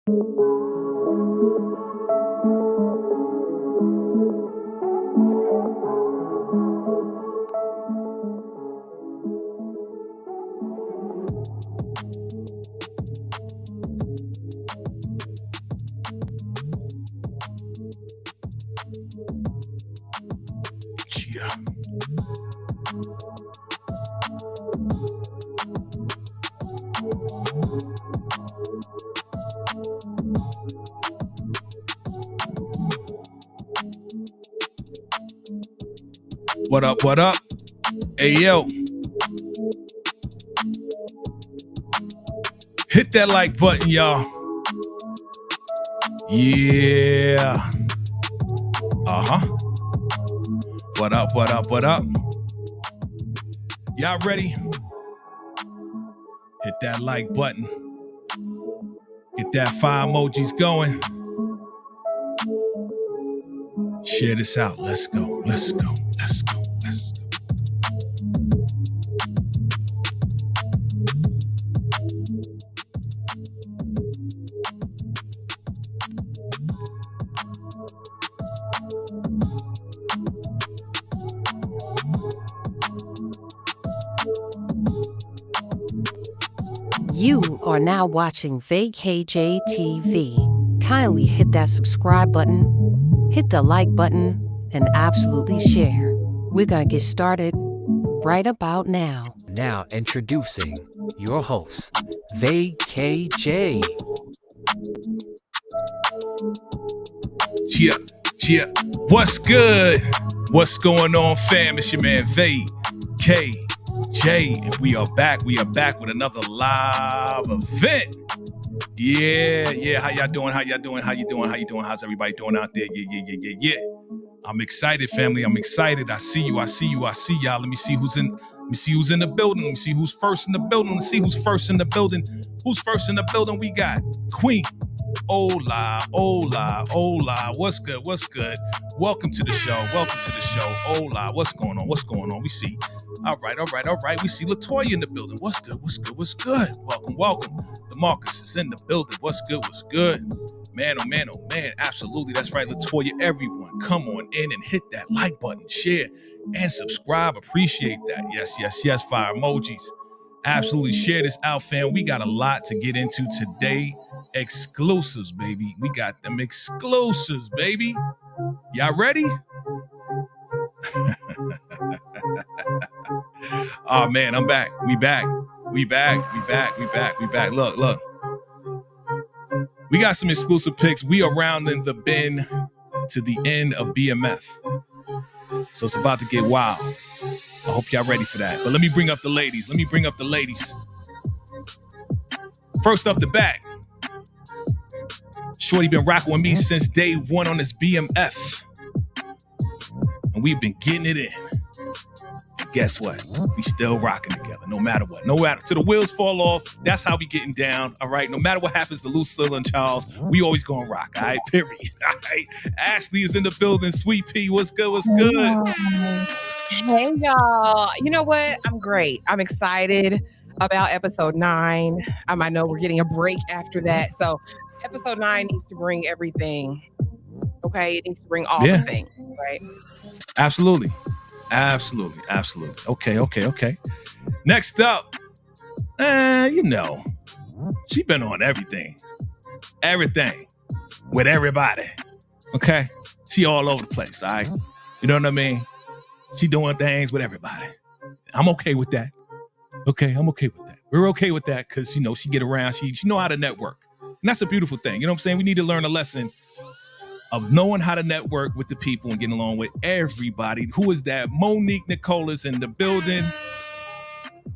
Yeah. What up, what up? Hey, yo. Hit that like button, y'all. Yeah. Uh-huh. What up, what up, what up? Y'all ready? Hit that like button. Get that fire emojis going. Share this out. Let's go, let's go, let's go, let's go. You are now watching VKJ TV. Kindly hit that subscribe button, hit the like button, and absolutely share. We're gonna get started right about now. Now introducing your host, VKJ. Yeah. What's good? What's going on, fam? It's your man VKJ. And we are back with another live event. Yeah. How y'all doing? How's everybody doing out there? Yeah. I'm excited, family. I'm excited. I see y'all. Let me see who's in the building. Let me see who's first in the building. Let's see who's first in the building. Who's first in the building? We got Queen. Hola. What's good? Welcome to the show. Hola. What's going on? We see. All right. We see Latoya in the building. What's good? Welcome. DeMarcus is in the building. What's good? Man, oh man. Absolutely. That's right, Latoya. Everyone, come on in and hit that like button, share, and subscribe. Appreciate that. Yes. Fire emojis. Absolutely. Share this out, fam. We got a lot to get into today. Exclusives, baby. We got them exclusives, baby. Y'all ready? Oh man, I'm back. We back. Look. We got some exclusive picks. We are rounding the bend to the end of BMF. So it's about to get wild. I hope y'all ready for that. But let me bring up the ladies. First up the bat. Shorty been rocking with me since day one on this BMF. And we've been getting it in. And guess what? We still rocking together, no matter what. Till the wheels fall off, that's how we getting down, all right? No matter what happens to Lucille and Charles, we always gonna rock, all right? Period, all right? Ashley is in the building. Sweet Pea, what's good? Hey, y'all. You know what? I'm great. I'm excited about episode 9. I know we're getting a break after that. So episode 9 needs to bring everything. Okay? It needs to bring all the things, right? Absolutely. Okay. Next up, she been on everything with everybody. Okay? She all over the place, all right? You know what I mean? She doing things with everybody. I'm okay with that. We're okay with that because, she get around. She know how to network. And that's a beautiful thing. You know what I'm saying? We need to learn a lesson of knowing how to network with the people and getting along with everybody. Who is that? Monique Nicola's in the building.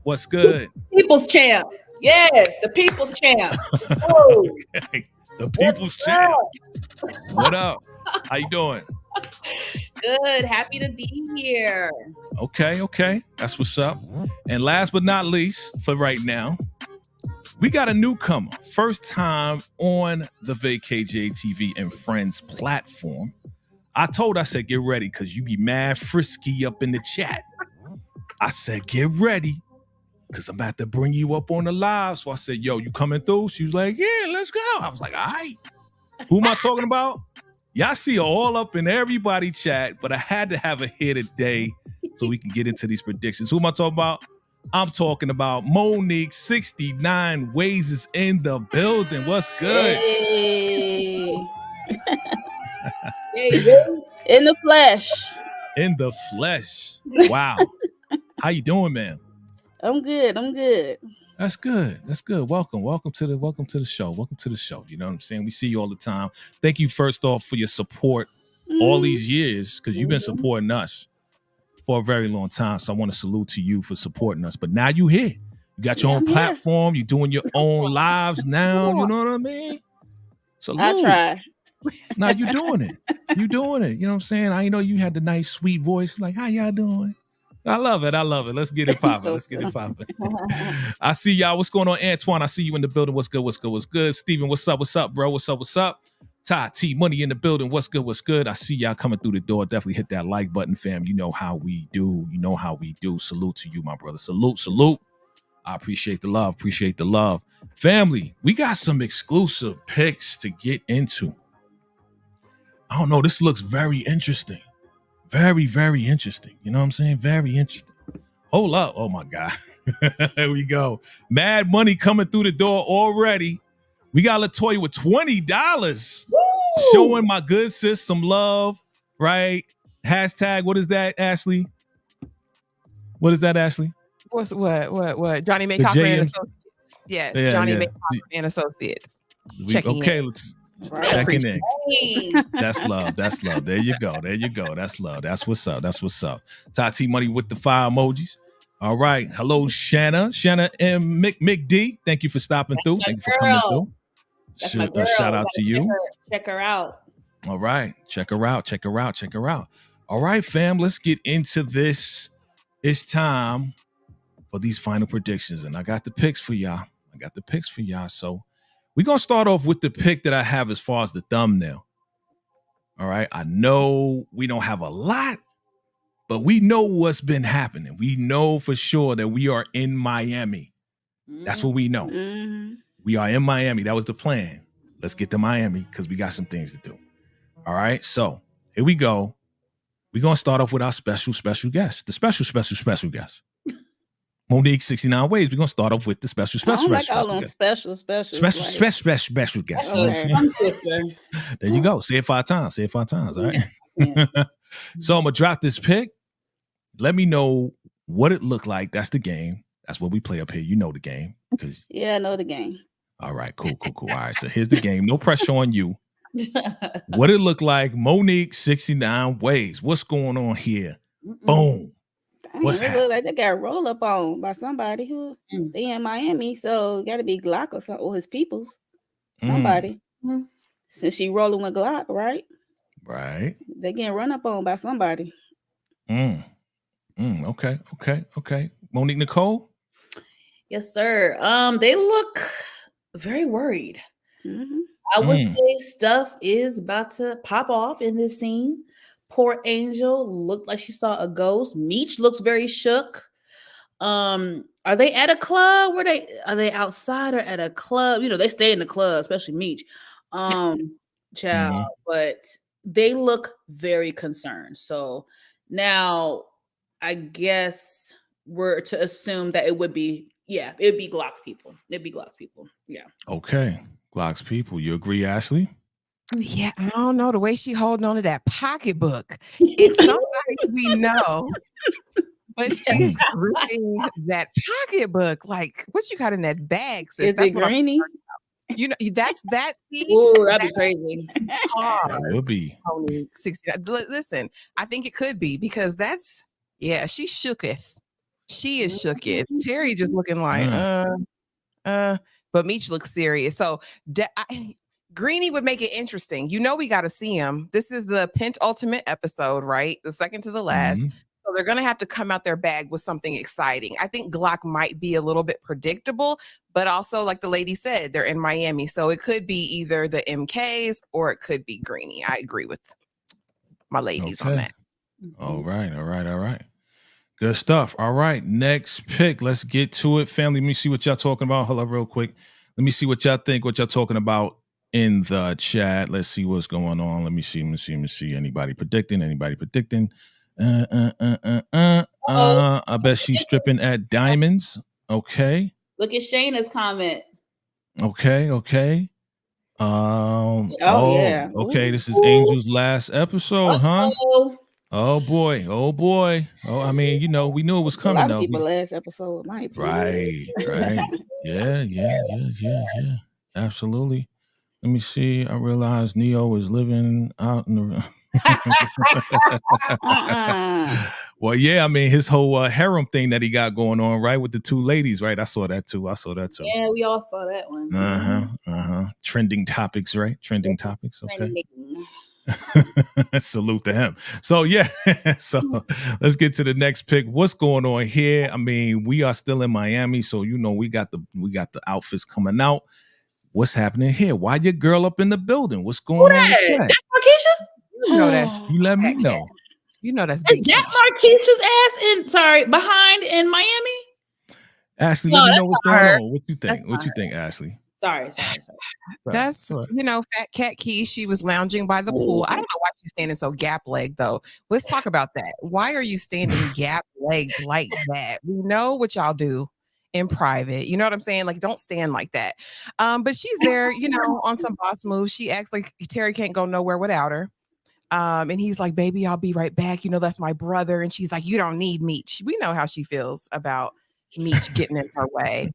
What's good? People's champ. Yes, the people's champ. Okay. The people's champ. What up? How you doing? Good. Happy to be here. Okay. That's what's up. And last but not least, for right now, we got a newcomer. First time on the VKJ TV and Friends platform. I said, get ready, because you be mad frisky up in the chat. I said, get ready. because I'm about to bring you up on the live. So I said, yo, you coming through? She was like, yeah, let's go. I was like, all right. Who am I talking about? Y'all see her all up in everybody chat, but I had to have her here today so we can get into these predictions. Who am I talking about? I'm talking about Monique 69 Ways is in the building. What's good? Hey. In the flesh. In the flesh. Wow. How you doing, man? I'm good. That's good. Welcome to the show. Welcome to the show. You know what I'm saying? We see you all the time. Thank you first off for your support all these years, because you've been supporting us for a very long time. So I want to salute to you for supporting us. But now you here. You got your own platform. You're doing your own lives now. You know what I mean? Salute. I try. Now you doing it. You doing it. You know what I'm saying? I know you had the nice, sweet voice. Like, how y'all doing? I love it. Let's get it popping. I see y'all. What's going on, Antoine? I see you in the building. What's good? Steven, what's up, bro? What's up? Ty T, Money in the building. What's good? I see y'all coming through the door. Definitely hit that like button, fam. You know how we do. Salute to you, my brother. Salute. I appreciate the love. Family, we got some exclusive picks to get into. I don't know. This looks very interesting. Very, very interesting. You know what I'm saying? Very interesting. Hold up. Oh, my God. Here we go. Mad money coming through the door already. We got LaToya with $20. Woo! Showing my good sis some love, right? Hashtag, what is that, Ashley? What? Johnny May Cochran and Associates. Yes, yeah, Johnny May Cochran and Associates. Let's checking in. That's love. There you go. That's love. That's what's up. Tati Money with the fire emojis. All right. Hello, Shanna and Mick D. Thank you for stopping through. Thank you for coming through. Shout out to you. Check her out. All right. Check her out. All right, fam. Let's get into this. It's time for these final predictions. And I got the picks for y'all. So we're going to start off with the pick that I have as far as the thumbnail. All right. I know we don't have a lot, but we know what's been happening. We know for sure that we are in Miami. That's what we know. Mm-hmm. We are in Miami. That was the plan. Let's get to Miami because we got some things to do. All right. So here we go. We're going to start off with our special guest. The special guest. Monique 69 Ways. We're gonna start off with the special guest. Special guest. Okay. There you go. Say it 5 times. All right. Yeah. So I'm gonna drop this pick. Let me know what it looked like. That's the game. That's what we play up here. You know the game. Yeah, I know the game. All right, cool. All right, so here's the game. No pressure on you. What it looked like. Monique 69 Ways. What's going on here? Boom. What's it look like they got roll up on by somebody who they in Miami, so it got to be Glock or something, or his peoples, somebody. Since she rolling with Glock, right? Right. They getting run up on by somebody. Okay. Monique Nicole. Yes, sir. They look very worried. Mm-hmm. I would say stuff is about to pop off in this scene. Poor Angel looked like she saw a ghost. Meech looks very shook. Are they at a club? Are they outside or at a club? You know, they stay in the club, especially Meech. But they look very concerned. So now I guess we're to assume that it would be Glock's people. It'd be Glock's people. Yeah. Okay. Glock's people. You agree, Ashley? Yeah, I don't know. The way she holding on to that pocketbook. It's somebody we know, but she's gripping that pocketbook. Like, what you got in that bag, sis? Is it Greenie? You know, that's that. Ooh, that'd be crazy. It would be. 60. Listen, I think it could be because she shooketh. She is shooketh. Terry just looking like, but Meech looks serious. So Greenie would make it interesting. You know, we got to see him. This is the penultimate episode, right? The second to the last. So they're going to have to come out their bag with something exciting. I think Glock might be a little bit predictable, but also, like the lady said, they're in Miami. So it could be either the MKs or it could be Greenie. I agree with my ladies on that. All right. Good stuff. All right, next pick. Let's get to it, family. Let me see what y'all talking about. Hold up real quick. Let me see what y'all think, what y'all talking about in the chat. Let's see what's going on. Let me see. Anybody predicting? I bet she's stripping at diamonds. Okay. Look at Shayna's comment. Okay. Yeah. Okay, this is Angel's last episode, huh? Oh boy. Oh, I mean, we knew it was coming. A lot of people last episode, my opinion. Right. Yeah. Absolutely. Let me see. I realized Neo is living out in the. Well, yeah, I mean his whole harem thing that he got going on, right, with the two ladies, right? I saw that too. Yeah, we all saw that one. Trending topics, right? Trending topics. Okay. Salute to him. So yeah, so let's get to the next pick. What's going on here? I mean, we are still in Miami, so we got the outfits coming out. What's happening here? Why your girl up in the building? What's going on? With that? That's Markeisha? You let me know. That's is that Markeisha's ass behind in Miami? Ashley, let me know what's going on. What you think? What you think, Ashley? Sorry. That's Fat Cat Key. She was lounging by the pool. I don't know why she's standing so gap legged though. Let's talk about that. Why are you standing gap legged like that? We know what y'all do in private. You know what I'm saying? Like, don't stand like that. But she's there, on some boss moves. She acts like Terry can't go nowhere without her. And he's like, baby, I'll be right back. That's my brother. And she's like, you don't need Meech. We know how she feels about Meech getting in her way.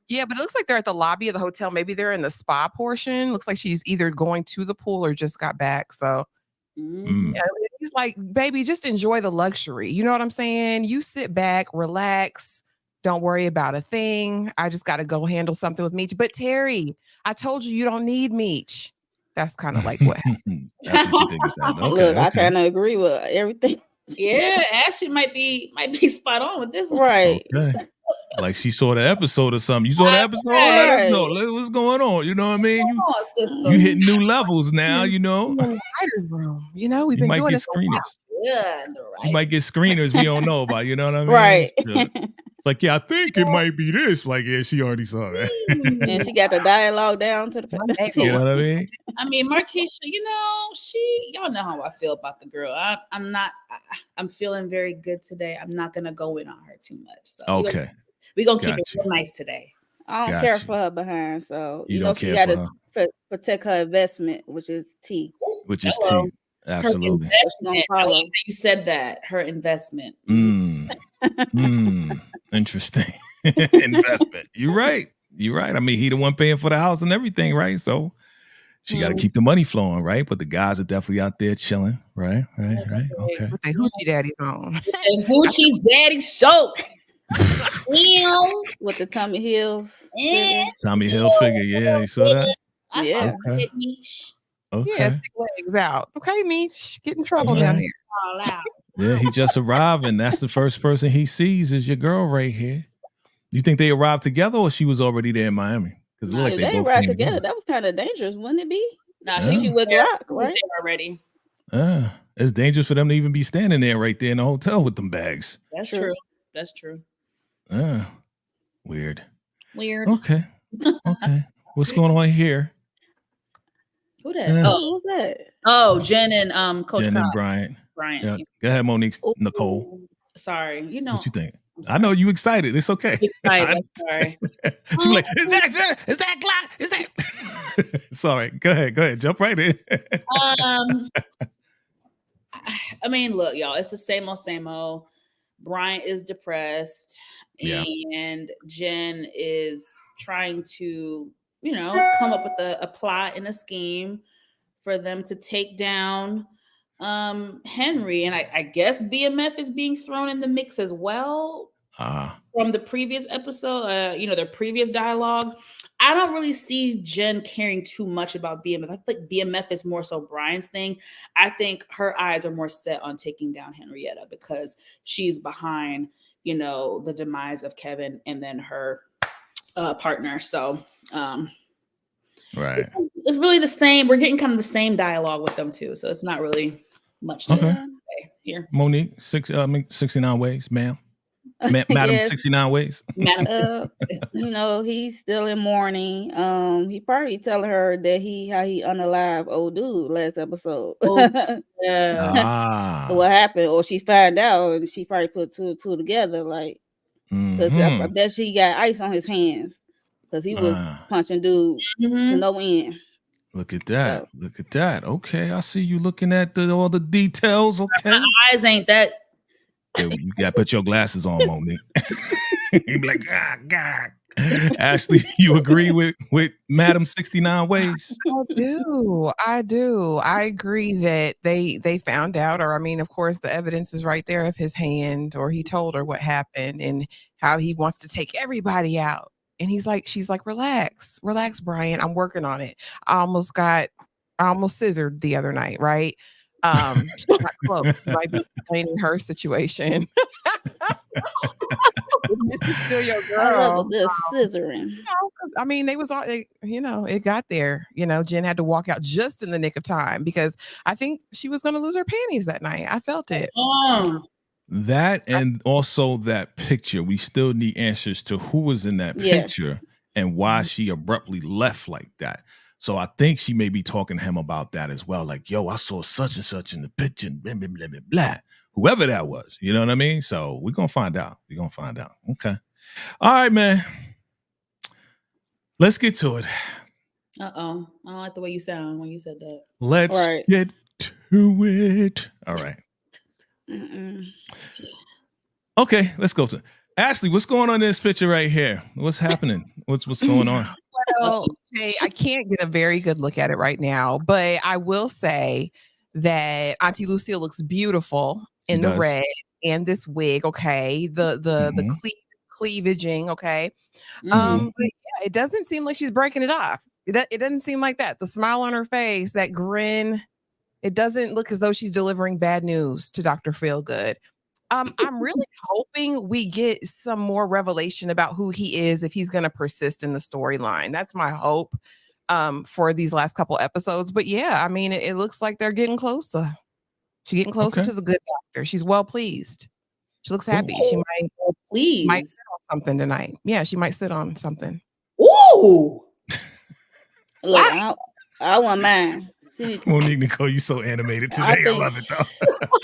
Yeah, but it looks like they're at the lobby of the hotel. Maybe they're in the spa portion. Looks like she's either going to the pool or just got back. So yeah, he's like, baby, just enjoy the luxury. You know what I'm saying? You sit back, relax. Don't worry about a thing. I just got to go handle something with Meech. But Terry, I told you don't need Meech. That's kind of like what happened. That's what you think is happening. Look, I kind of agree with everything. Yeah, Ashley might be spot on with this one. Right. Okay. Like she saw the episode or something. You saw the episode? Let us know. What's going on. You know what I mean? You hitting new levels now, In the writer's room. We've been might doing get this screeners. Yeah, You might get screeners we don't know about. You know what I mean? Right. It's like, yeah, I think it might be this. Like, yeah, she already saw that. And she got the dialogue down to the You know what I mean? I mean, Markeisha, y'all know how I feel about the girl. I'm feeling very good today. I'm not gonna go in on her too much. So okay. We're gonna keep it real nice today. I don't care for her behind, so you don't she care got to protect her investment, which is tea. Absolutely. You said that her investment. Interesting. Investment. You're right. I mean, he the one paying for the house and everything, right? So she got to keep the money flowing, right? But the guys are definitely out there chilling, right? Okay. With the hoochie daddies on. And hoochie daddy shorts. With the Tommy Hills. Tommy Hill figure, yeah. You saw that? Yeah. Okay. Yeah, thick legs out. Okay, Meech, get in trouble down here. All out. Yeah, he just arrived, and that's the first person he sees is your girl right here. You think they arrived together, or she was already there in Miami? Because If they arrived together, that was kind of dangerous, wouldn't it be? Nah, she was Glock, right? Already. It's dangerous for them to even be standing there right there in the hotel with them bags. That's true. That's true. Weird. Okay. What's going on here? Who that? Who's that? Oh, Jen and Coach Jen and Bryant. Yeah. Go ahead, Monique. Nicole. Sorry. What you think? I know you excited. It's okay. Excited. Sorry. She was like, is that Glock? Is that? Sorry. Go ahead. Jump right in. I mean, look, y'all, it's the same old. Bryant is depressed, and Jen is trying to, come up with a plot and a scheme for them to take down Henry. And I guess BMF is being thrown in the mix as well. From the previous episode, their previous dialogue. I don't really see Jen caring too much about BMF. I think BMF is more so Brian's thing. I think her eyes are more set on taking down Henrietta because she's behind, the demise of Kevin and then her partner. So, right. It's really the same. We're getting kind of the same dialogue with them too. So it's not really much to say. here. Monique, 69 ways, ma'am. Madam Yes. 69 ways. You know, he's still in mourning. He probably telling her that how he unalive old dude last episode. Yeah. What happened? Or she found out and she probably put two and two together, like, because I bet she got ice on his hands because he was punching dude to no end. Look at that. So. Look at that. Okay, I see you looking at all the details. Okay. My eyes ain't that. Yeah, you got to put your glasses on, Monique. You be like, God. Ashley, you agree with Madam 69 ways? I do. I agree that they found out, or I mean, of course, the evidence is right there of his hand, or he told her what happened and how he wants to take everybody out. And she's like, relax, Brian. I'm working on it. I almost scissored the other night, right? She's not close. She might be explaining her situation. This is still your girl. I love this scissoring. I mean, it got there. Jen had to walk out just in the nick of time because I think she was going to lose her panties that night. I felt it. That and also that picture. We still need answers to who was in that picture and why she abruptly left like that. So I think she may be talking to him about that as well. Like, yo, I saw such and such in the picture, blah, blah, blah, blah, blah. Whoever that was, you know what I mean? So we're going to find out. Okay. All right, man. Let's get to it. Uh-oh. I don't like the way you sound when you said that. Let's get to it. All right. Okay, let's go to Ashley. What's going on in this picture right here? What's happening? What's going on? Well, Jay, I can't get a very good look at it right now, but I will say that Auntie Lucille looks beautiful in the red and this wig. Okay, the cleavaging. Okay, but yeah, it doesn't seem like she's breaking it off. It doesn't seem like that. The smile on her face, that grin. It doesn't look as though she's delivering bad news to Dr. Feelgood. I'm really hoping we get some more revelation about who he is if he's going to persist in the storyline. That's my hope for these last couple episodes. But yeah, I mean, it looks like they're getting closer. She's getting closer to the good doctor. She's well pleased. She looks happy. She might sit on something tonight. Yeah, she might sit on something. Ooh. Look, I want mine. Monique Nicole, you so animated today. I love it though.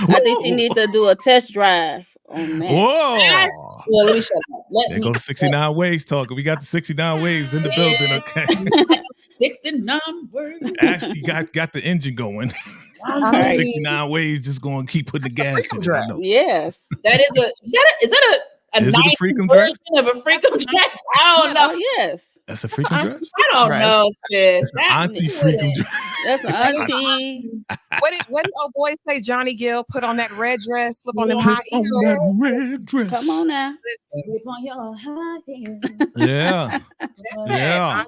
I think she needs to do a test drive on that. Whoa! Well, let me shut up. There go the 69 ways talking. We got the 69 ways in the building. Okay. 69 ways. Ashley got the engine going. Right. 69 ways, just going to keep putting the gas in. Yes. That is a nice freakum version of a freakum dress? I don't know. Yes. That's a freakum dress? I don't know, sis. That's an auntie freakum dress. That's an auntie. What did old boy say? Johnny Gill put on that red dress, slip on them high heels. That red dress. Come on now. Slip on your high heels. Yeah. Yeah.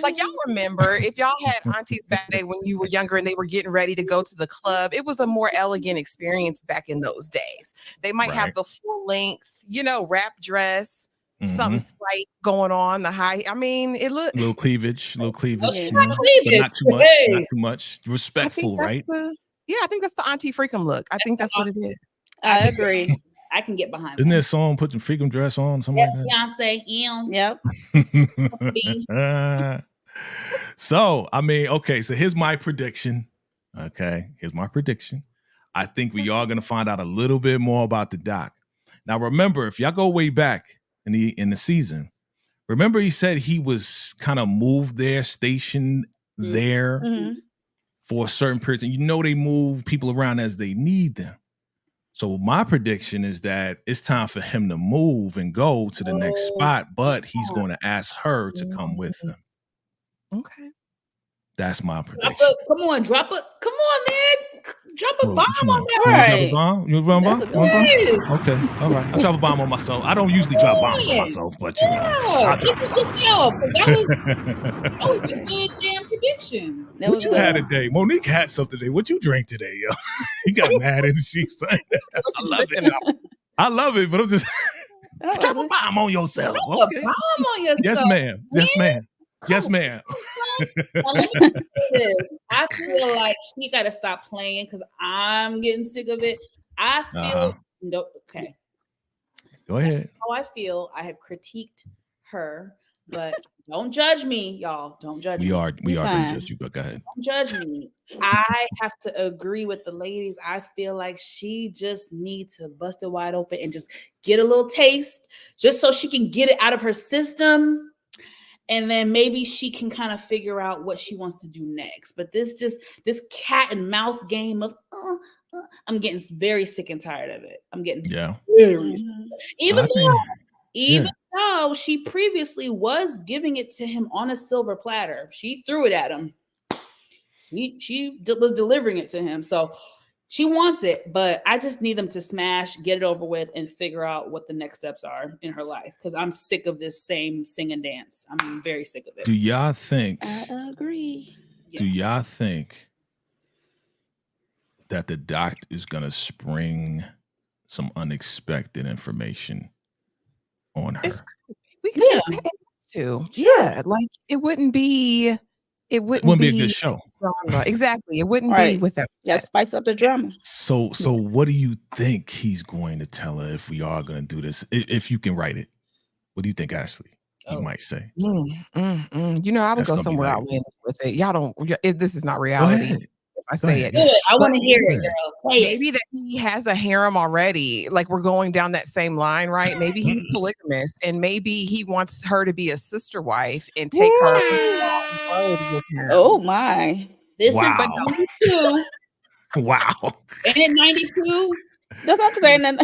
Like, y'all remember, if y'all had aunties back day when you were younger and they were getting ready to go to the club, it was a more elegant experience back in those days. They might have the full length, wrap dress, something slight going on, the high. I mean, it looked little cleavage. Oh, but not too much. Hey. Not too much. Respectful, right? I think that's the auntie freakum look. I think that's what it is. I agree. I can get behind. Isn't there a song, put the freakum dress on, something like that? Beyonce, Yep. So, I mean, okay, so here's my prediction. Okay, here's my prediction. I think we are going to find out a little bit more about the doc. Now, remember, if y'all go way back in the season, remember he said he was kind of moved there, stationed there for a certain period. And they move people around as they need them. So my prediction is that it's time for him to move and go to the next spot, but he's going to ask her to come with him. Okay. That's my prediction. Come on, drop it. Come on, man. Drop a bomb on that. Right. You drop a bomb? Okay. All right. I drop a bomb on myself. I don't usually drop bombs on myself, but keep it yourself. That was a good damn prediction. What you had today? Monique had something today. What you drank today, yo? You got mad and she said, I love it. I love it, but I'm just drop a bomb on yourself. Okay. A bomb on yourself. Yes, ma'am. Yes, ma'am. Yes, ma'am. Now, let me tell you this. I feel like she got to stop playing because I'm getting sick of it. I feel no. Okay. Go ahead. How I feel. I have critiqued her, but don't judge me, y'all. Don't judge me. We are going to judge you, but go ahead. Don't judge me. I have to agree with the ladies. I feel like she just needs to bust it wide open and just get a little taste, just so she can get it out of her system. And then maybe she can kind of figure out what she wants to do next. But this cat and mouse game of I'm getting very sick and tired of it. I'm getting very sick. Even though she previously was giving it to him on a silver platter, she threw it at him. She was delivering it to him. So she wants it, but I just need them to smash, get it over with, and figure out what the next steps are in her life. Because I'm sick of this same sing and dance. I'm very sick of it. Do y'all think? I agree. Do y'all think that the doc is gonna spring some unexpected information on her? We could to. Yeah, like it wouldn't be a good show. Drama. Exactly. It wouldn't be with that. Yeah, spice up the drama. So what do you think he's going to tell her if we are going to do this? If you can write it, what do you think, Ashley? He might say. You know, I would go somewhere outlandish with it. Y'all don't. This is not reality. If I say it, I want to hear it, girl. Maybe that he has a harem already. Like we're going down that same line, right? Maybe he's polygamous, and maybe he wants her to be a sister wife and take her with him. Oh my! This is 92. Wow! Ain't it 92? That's what I'm saying.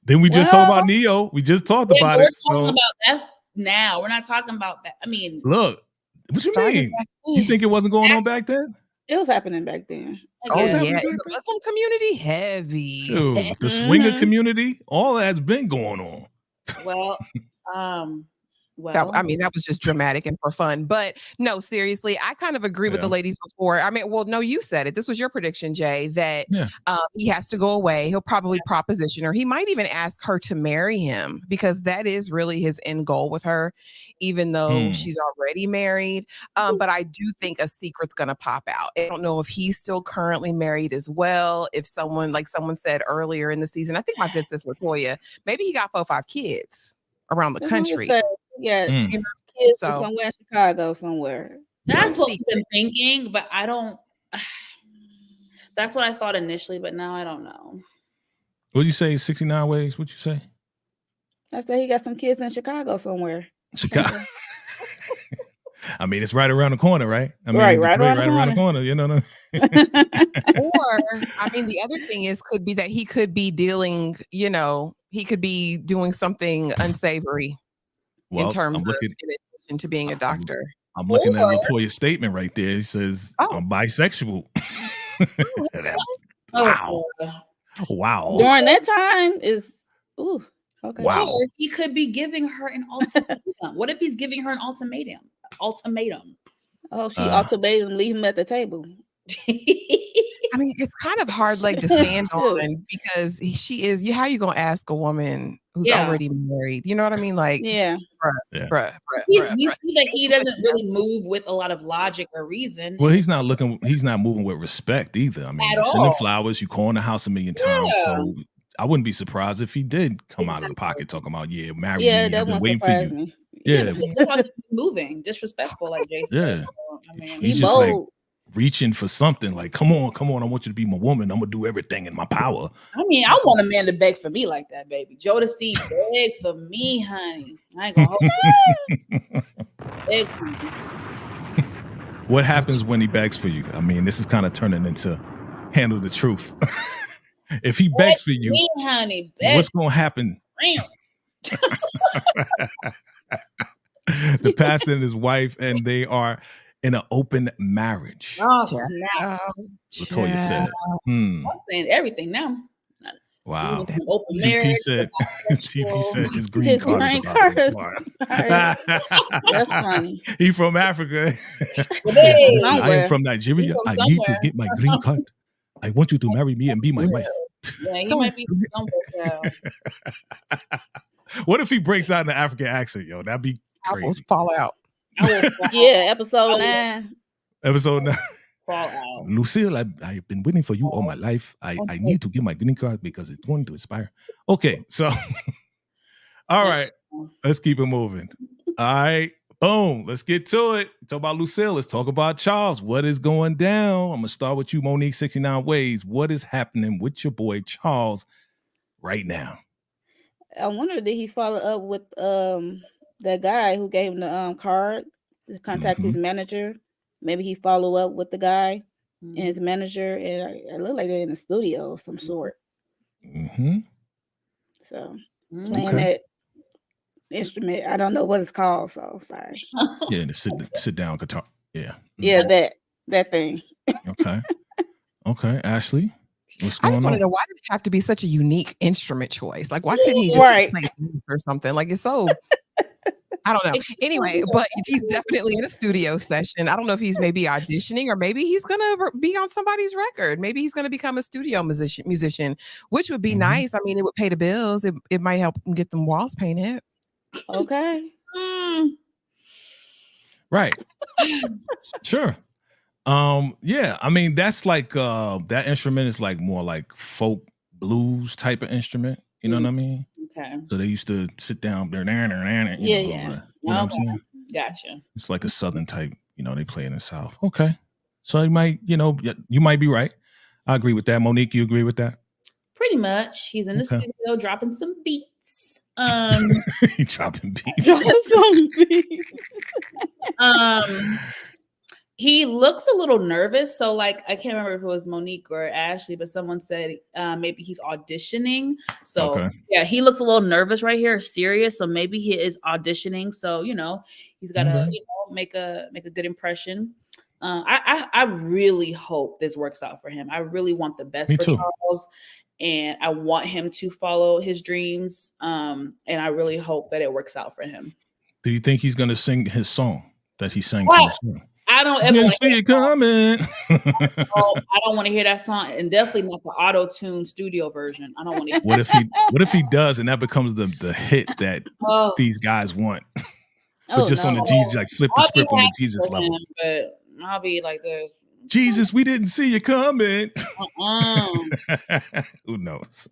Then we just talked about Neo. We just talked about it. We're talking about that's now. We're not talking about that. I mean, look. What you mean? You think it wasn't going on back then? It was happening back then. The Muslim community heavy. Dude, the swinger community, all that has been going on. Well, that was just dramatic and for fun. But no, seriously, I kind of agree with the ladies before. I mean, well, no, you said it. This was your prediction, Jay, that he has to go away. He'll probably proposition her. He might even ask her to marry him because that is really his end goal with her, even though she's already married. But I do think a secret's going to pop out. I don't know if he's still currently married as well. If someone said earlier in the season, I think my good sis LaToya, maybe he got 4 or 5 kids around the country. Kids somewhere in Chicago somewhere. That's what we've been thinking, but I don't. That's what I thought initially, but now I don't know. What you say? 69 ways? What you say? I said he got some kids in Chicago somewhere. Chicago. I mean, it's right around the corner, right? I mean, right around the corner. You know what Or, I mean, the other thing could be that he could be dealing, he could be doing something unsavory in terms of in addition to being a doctor. I'm looking at LaToya's statement right there. He says, I'm bisexual. Wow. Wow. During that time is, okay. Wow. Or he could be giving her an ultimatum. What if he's giving her an ultimatum? Oh, she ultimatum, leave him at the table. I mean, it's kind of hard leg to stand on because she is. How you gonna ask a woman who's already married? You know what I mean? Like, bruh. You see that he doesn't really move with a lot of logic or reason. Well, he's not moving with respect either. I mean, sending flowers, you call in the house 1 million times, so I wouldn't be surprised if he did come out of the pocket talking about marry me. I've been waiting for you. Me. Yeah, moving disrespectful like Jason. Yeah, I mean, he's just like reaching for something. Like, come on, I want you to be my woman. I'm gonna do everything in my power. I mean, I want a man to beg for me like that, baby. Jodeci, beg for me, honey. I ain't gonna hold you. Beg for me. What happens when he begs for you? I mean, this is kind of turning into Handle the Truth. If he begs for you, me, honey, what's gonna happen? The pastor and his wife, and they are in an open marriage. Oh, snap. LaToya said. I'm saying everything now. Wow. Open marriage. TP said his green card is about to expire. That's funny. He from Africa. I am from Nigeria. I need to get my green card. I want you to marry me and be my wife. Yeah, he might be somewhere. What if he breaks out in the African accent, yo? That'd be crazy. Fall out. Yeah, episode 9. Episode 9. fall out. Lucille, I've been waiting for you all my life. I need to get my green card because it's going to expire. Okay, so all right, let's keep it moving. All right, boom, let's get to it. Talk about Lucille. Let's talk about Charles. What is going down? I'm gonna start with you, Monique. 69 Ways. What is happening with your boy Charles right now? I wonder, did he follow up with that guy who gave him the card to contact his manager? Maybe he follow up with the guy and his manager, and it looked like they're in the studio of some sort. So playing that instrument, I don't know what it's called, so sorry. Yeah, the sit down guitar. Yeah. Yeah, that thing. Okay, Ashley. What's going I just on? want to know, why did it have to be such a unique instrument choice? Like, why couldn't he just play flute or something? Like, it's so, I don't know. Anyway, but he's definitely in a studio session. I don't know if he's maybe auditioning, or maybe he's gonna be on somebody's record. Maybe he's gonna become a studio musician, which would be nice. I mean, it would pay the bills. It might help him get them walls painted. Okay. Right. Sure. Yeah, I mean, that's like that instrument is like more like folk blues type of instrument. You know what I mean? Okay. So they used to sit down there, Yeah. You know what I'm saying? Gotcha. It's like a southern type, they play in the South. Okay. So you might be right. I agree with that. Monique, you agree with that? Pretty much. He's in the studio dropping some beats. He dropping beats. He looks a little nervous. So, like, I can't remember if it was Monique or Ashley, but someone said maybe he's auditioning. So, yeah, he looks a little nervous right here, serious. So maybe he is auditioning. So, he's got to, make a good impression. I really hope this works out for him. I really want the best for Charles, and I want him to follow his dreams. And I really hope that it works out for him. Do you think he's going to sing his song that he sang to his song? I don't ever see it coming. I don't want to hear that song, and definitely not the auto-tune studio version. I don't want to. What if he does, and that becomes the hit that these guys want? But just on the Jesus, like flip the script on the Jesus level. But I'll be like this. Jesus, we didn't see you coming. Who knows?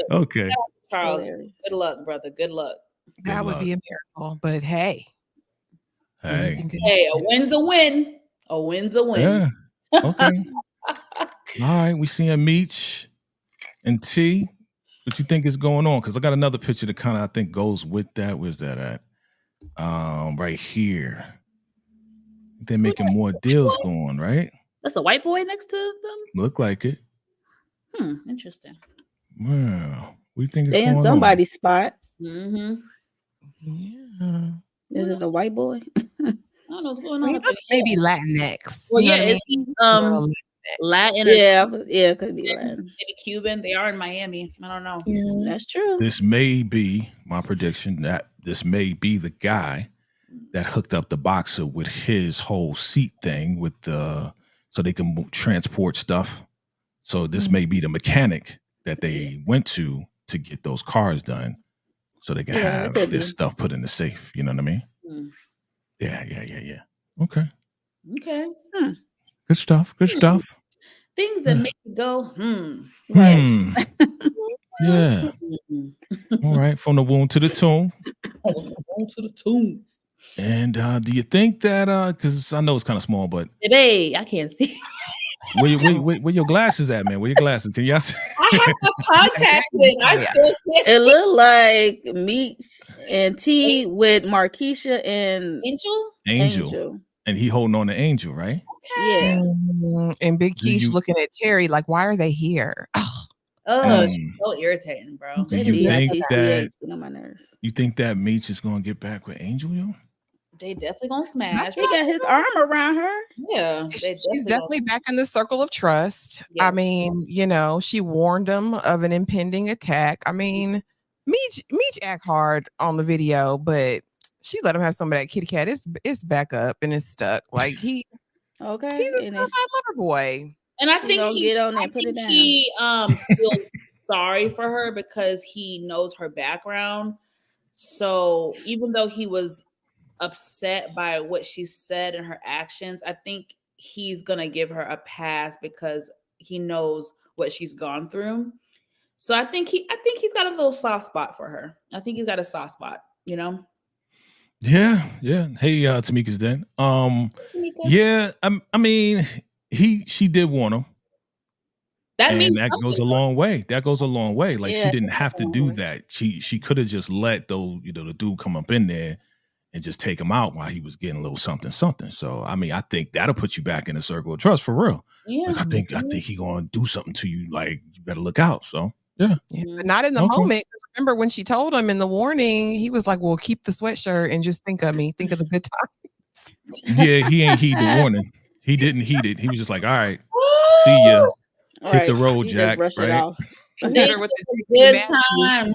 Okay. Charles, good luck, brother. Good luck. That would be a miracle. But hey. Hey, a win's a win. A win's a win. Yeah. Okay. All right. We seeing Meech and T. What you think is going on? Because I got another picture that kind of I think goes with that. Where's that at? Right here. They're making more deals going, right? That's a white boy next to them? Look like it. Interesting. Wow. We think they in somebody's spot. Mm-hmm. Yeah. Is it a white boy? I don't know what's going on. Maybe Latinx. Well, yeah, is he Latin? Yeah, could be Latin. Maybe Cuban. They are in Miami. I don't know. Yeah, that's true. This may be my prediction that this may be the guy that hooked up the boxer with his whole seat thing with so they can transport stuff. So this may be the mechanic that they went to get those cars done. So they can have this stuff put in the safe. You know what I mean? Yeah. Okay. Good stuff. Things that make you go, Right. Yeah. All right. From the womb to the tomb. And do you think that because I know it's kind of small, but hey, I can't see. Where your glasses at, man? Where your glasses? Can y'all see? I have no contact with. I still can't. It looked like Meech and T with Markeisha and Angel. And he holding on to Angel, right? Okay. Yeah. And Big Keish looking at Terry like, why are they here? She's so irritating, bro. Do you think that Meech is gonna get back with Angel, yo? They definitely gonna smash. He got his arm around her. Yeah, she's definitely back in the circle of trust. Yeah. I mean, she warned him of an impending attack. I mean, Meech act hard on the video, but she let him have some of that kitty cat. It's back up and it's stuck. Like he's a lover boy. And I think he feels sorry for her because he knows her background. So even though he was upset by what she said and her actions, I think he's gonna give her a pass because he knows what she's gone through. So I think he's got a little soft spot for her. I think he's got a soft spot, you know. Yeah. Hey, Tamika's Den. Yeah, I mean, she did warn him. That means that goes a long way. That goes a long way. Like Yeah, she didn't have to do that. She could have just let the dude come up in there and just take him out while he was getting a little something. So I mean, I think that'll put you back in the circle of trust for real. Yeah. Like, I think he gonna do something to you. Like you better look out. So yeah. But not in the moment. Remember when she told him in the warning, he was like, "Well, keep the sweatshirt and just think of me. Think of the good times." Yeah, he ain't heed the warning. He didn't heed it. He was just like, "All right, see ya. Hit the road, Jack." Right? Hit her with the good times.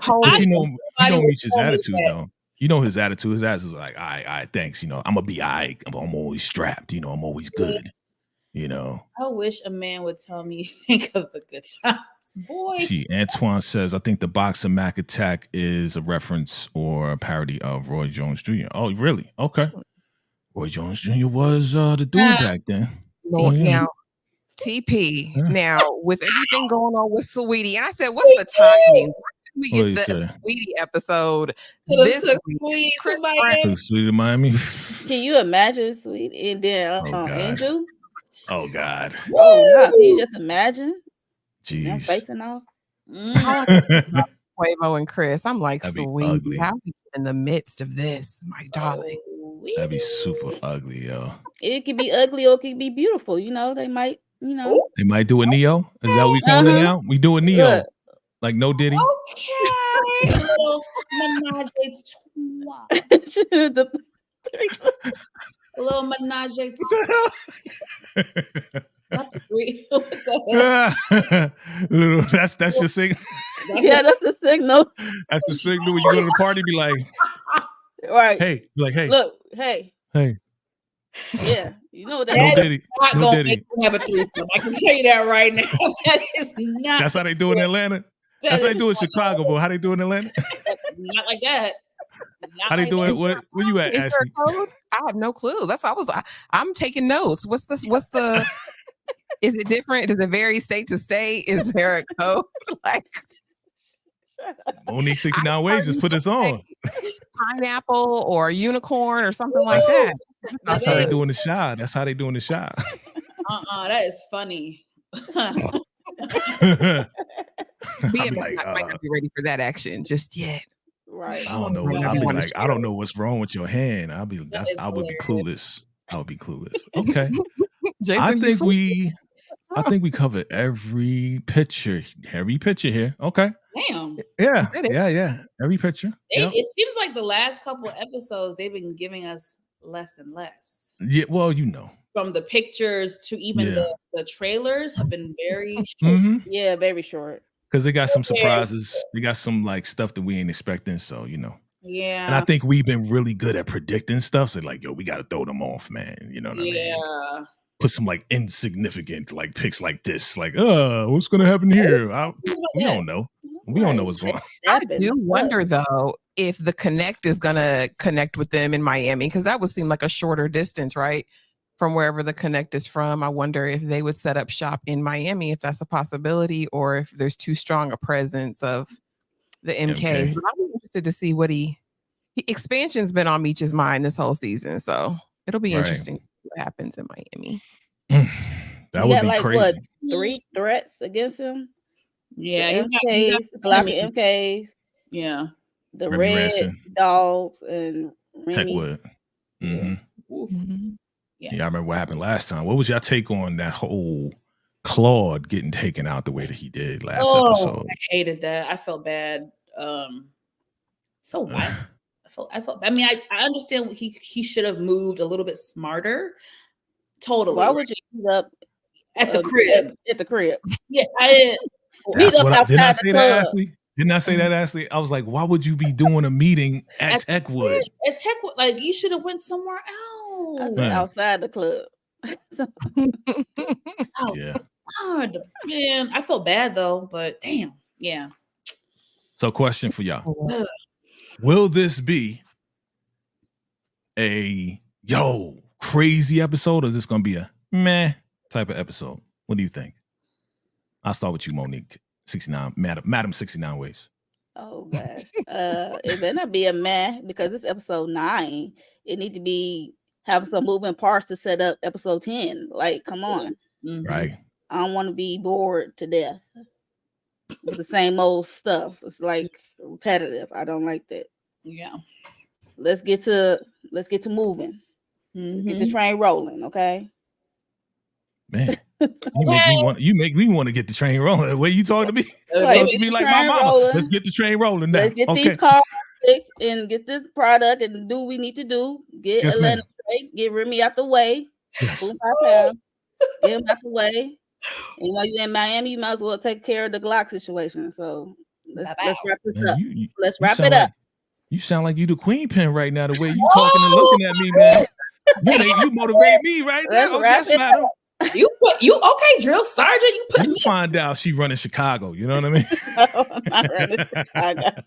But you know Meech's attitude though. You know his attitude. His attitude is like, all right, thanks. I'm gonna be all right. I'm always strapped. I'm always good. I wish a man would tell me think of the good times, boy. See, Antoine says, I think the Boxer Mac attack is a reference or a parody of Roy Jones Jr. Oh, really? Okay. Roy Jones Jr. was the dude back then. Now, TP. Now, with everything going on with Sweetie, and I said, what's the timing? We get the Sweetie episode this week. Sweetie to Miami. Can you imagine Sweetie and then Angel? Oh God. Oh no! Can you just imagine? Jeez. Facing off. Quavo and Chris. I'm like, Sweetie, how we in the midst of this, my darling? That'd be super ugly, yo. It could be ugly or it could be beautiful. They might, They might do a Neo. Is that what we calling it now? We do a Neo. Good. Like no Diddy. Okay. Little menage a little menage. That's your signal. Yeah, that's the signal. That's the signal when you go to the party. Be like, right. Hey, be like, hey, look, hey. Yeah, that. No Diddy. Not gonna make you have a threesome. I can tell you that right now. That is not. That's how they do in Atlanta. That's how they do in Chicago, but how they do in Atlanta? Not like that. How they do it? Where you at, Ashley? I have no clue. I'm taking notes. What's the? Is it different? Does it vary state to state? Is there a code? Like Monique 69 Ways just put us on. Pineapple or unicorn or something like that. That's how they do in the shot. That is funny. BMF might not be ready for that action just yet. Right. I don't know. I'll be like, I don't know what's wrong with your hand. I would be clueless. I would be clueless. Okay. Jason, I think we covered every picture here. Okay. Damn. Yeah. Every picture. It seems like the last couple of episodes they've been giving us less and less. Yeah, well, from the pictures to even the trailers have been very short. Mm-hmm. Yeah, very short. Because they got some surprises. They got some like stuff that we ain't expecting. So, Yeah. And I think we've been really good at predicting stuff. So like, yo, we got to throw them off, man. You know what I mean? Yeah. Put some like insignificant like pics like this. Like, what's going to happen here? We don't know. We don't know what's going on. I do wonder though if the Connect is going to connect with them in Miami, because that would seem like a shorter distance, right? From wherever the Connect is from. I wonder if they would set up shop in Miami, if that's a possibility, or if there's too strong a presence of the MKs. But I'm interested to see what expansion's been on Meech's mind this whole season. So it'll be interesting what happens in Miami. That would be crazy. What, 3 threats against him? Yeah, MKs, Galactic MKs. Yeah. The Red Dogs and Techwood. Mm-hmm. Mm-hmm. Yeah, I remember what happened last time. What was your take on that whole Claude getting taken out the way that he did last episode? I hated that. I felt bad. So what? I felt. I mean, I understand he should have moved a little bit smarter. Totally. Why would you beat up at the crib? At the crib. Yeah, I did. Didn't I say that, Ashley? Didn't I say that, Ashley? I was like, why would you be doing a meeting at Techwood? At Techwood, like you should have went somewhere else. Outside the club. Yeah. God, man, I felt bad though, but damn, yeah. So, question for y'all: will this be a crazy episode, or is this going to be a meh type of episode? What do you think? I'll start with you, Monique. 69, Madam 69 Ways. Oh gosh. It better not be a meh because this episode 9. It need to be have some moving parts to set up episode 10. Like, come on. Right. I don't want to be bored to death with the same old stuff. It's like repetitive. I don't like that. Yeah. Let's get to moving. Get the train rolling, okay? Man, you make me want to get the train rolling. The way you talk to me, Right. talk to me like my mama. Rolling. Let's get the train rolling now. Let's get these cars fixed and get this product and do what we need to do. Get Atlanta straight. Get Remy out the way. Yes. Get him out the way. And while you're in Miami, you might as well take care of the Glock situation. So let's wrap this up. Let's wrap it up. You sound like you the queen pin right now. The way you talking and looking at me, man. You motivate me right now. Let's wrap it up. You okay, drill sergeant? You put me. Find out she running Chicago. You know what I mean? No, I'm not running Chicago.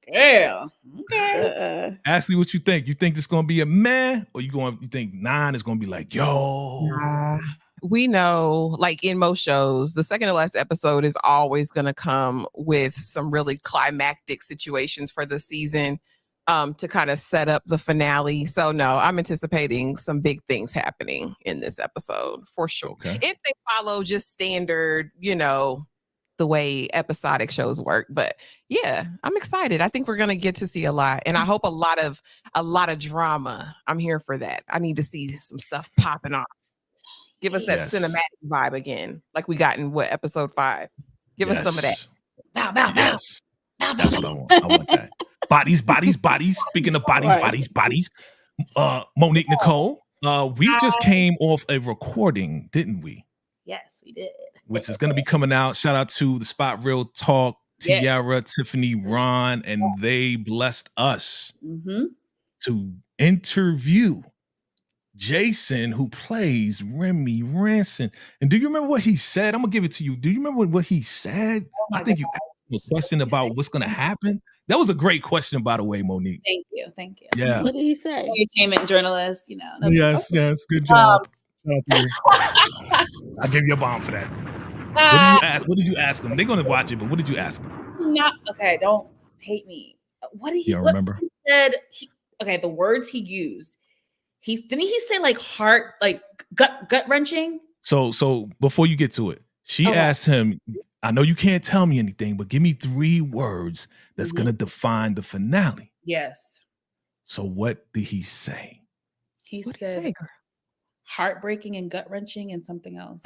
Yeah. Okay. Ashley, what you think? You think this gonna be a meh, or you think 9 is gonna be like, yo? We know, like in most shows, the second to last episode is always going to come with some really climactic situations for the season to kind of set up the finale. So no, I'm anticipating some big things happening in this episode for sure. Okay. If they follow just standard, the way episodic shows work. But yeah, I'm excited. I think we're going to get to see a lot. And I hope a lot of drama. I'm here for that. I need to see some stuff popping off. Give us that cinematic vibe again, like we got in episode 5. Give us some of that. Bow, bow, bow. Yes. That's what I want. I want that. Bodies. Speaking of bodies. Monique Nicole, we just came off a recording, didn't we? Yes, we did. Which is going to be coming out. Shout out to the Spot Real Talk, Tiara, Tiffany, Ron, and they blessed us to interview Jason, who plays Remy Ranson. And do you remember what he said? I'm gonna give it to you. Do you remember what he said? I think you asked him a question about what's gonna happen. That was a great question, by the way, Monique. Thank you. Yeah. What did he say? Entertainment journalist, Yes, good job. I give you a bomb for that. What did you ask him? They're gonna watch it, but what did you ask him? Okay, don't hate me. What did he? You don't remember? He said. The words he used. Didn't he say like heart, like gut wrenching? So before you get to it, she asked him, I know you can't tell me anything, but give me 3 words that's gonna define the finale. Yes. So what did he say? He said heartbreaking and gut wrenching and something else.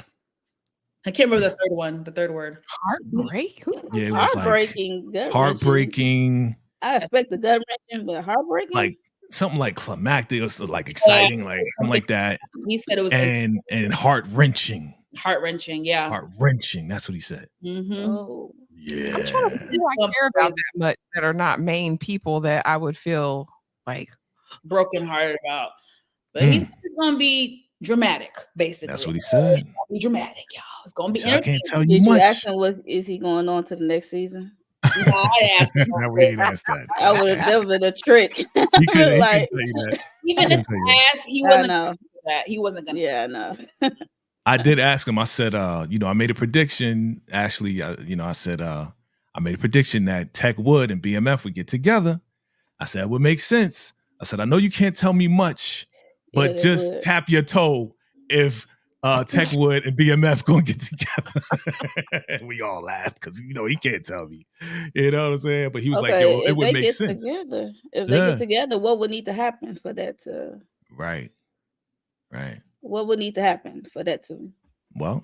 I can't remember the third one. The third word. Heartbreak? Yeah, it was heartbreaking. Like heartbreaking. I expect the gut wrenching, but heartbreaking. Like something like climactic or like exciting, like something like that. He said it was and heart wrenching. Heart wrenching, yeah. Heart wrenching. That's what he said. Oh. Yeah. I'm trying to see who I care about that much that are not main people that I would feel like brokenhearted about. But he said it's gonna be dramatic, basically. That's what he said. It's gonna be dramatic, y'all. It's gonna be. I can't tell you much. Did you ask him is he going on to the next season? No, I asked him. No, we didn't ask that. I would have never been a trick. He couldn't tell you that. Even if I asked, he wasn't gonna do that. He wasn't gonna. Yeah, I know. I did ask him. I said, I made a prediction. Actually, I said, I made a prediction that Tech Wood and BMF would get together. I said it would make sense. I said, I know you can't tell me much, but just tap your toe if Tech Wood and BMF gonna get together. And we all laughed because he can't tell me. You know what I'm saying? But he was like, yo, it would make sense. If they get together, what would need to happen for that to Right. What would need to happen for that to? Well,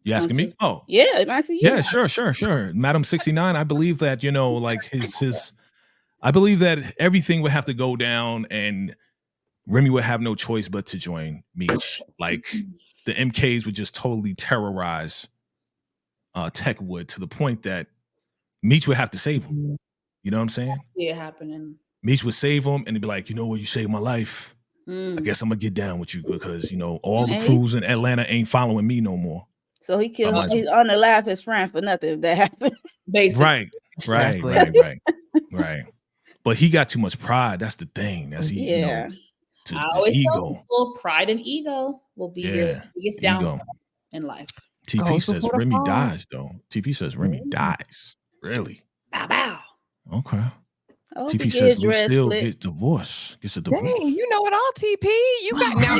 you asking me? Oh, yeah, I'm asking you. Yeah, sure. Madam 69, I believe that like his. I believe that everything would have to go down, and Remy would have no choice but to join Meech. Like the MKs would just totally terrorize Tech Wood to the point that Meech would have to save him. You know what I'm saying? Yeah, happening. Meech would save him, and he'd be like, you know what, you saved my life. I guess I'm gonna get down with you because all the crews in Atlanta ain't following me no more. So he killed. He's on the laugh his friend for nothing if that happened. Basically. Right. But he got too much pride. That's the thing. That's I always tell ego. people pride and ego will be your biggest downfall in life. TP says Remy dies, though. TP says Remy dies. Really? Bow bow. Okay. TP he says get his dreads Lucille split. gets a divorce. Dang, you know it all, TP. You got now.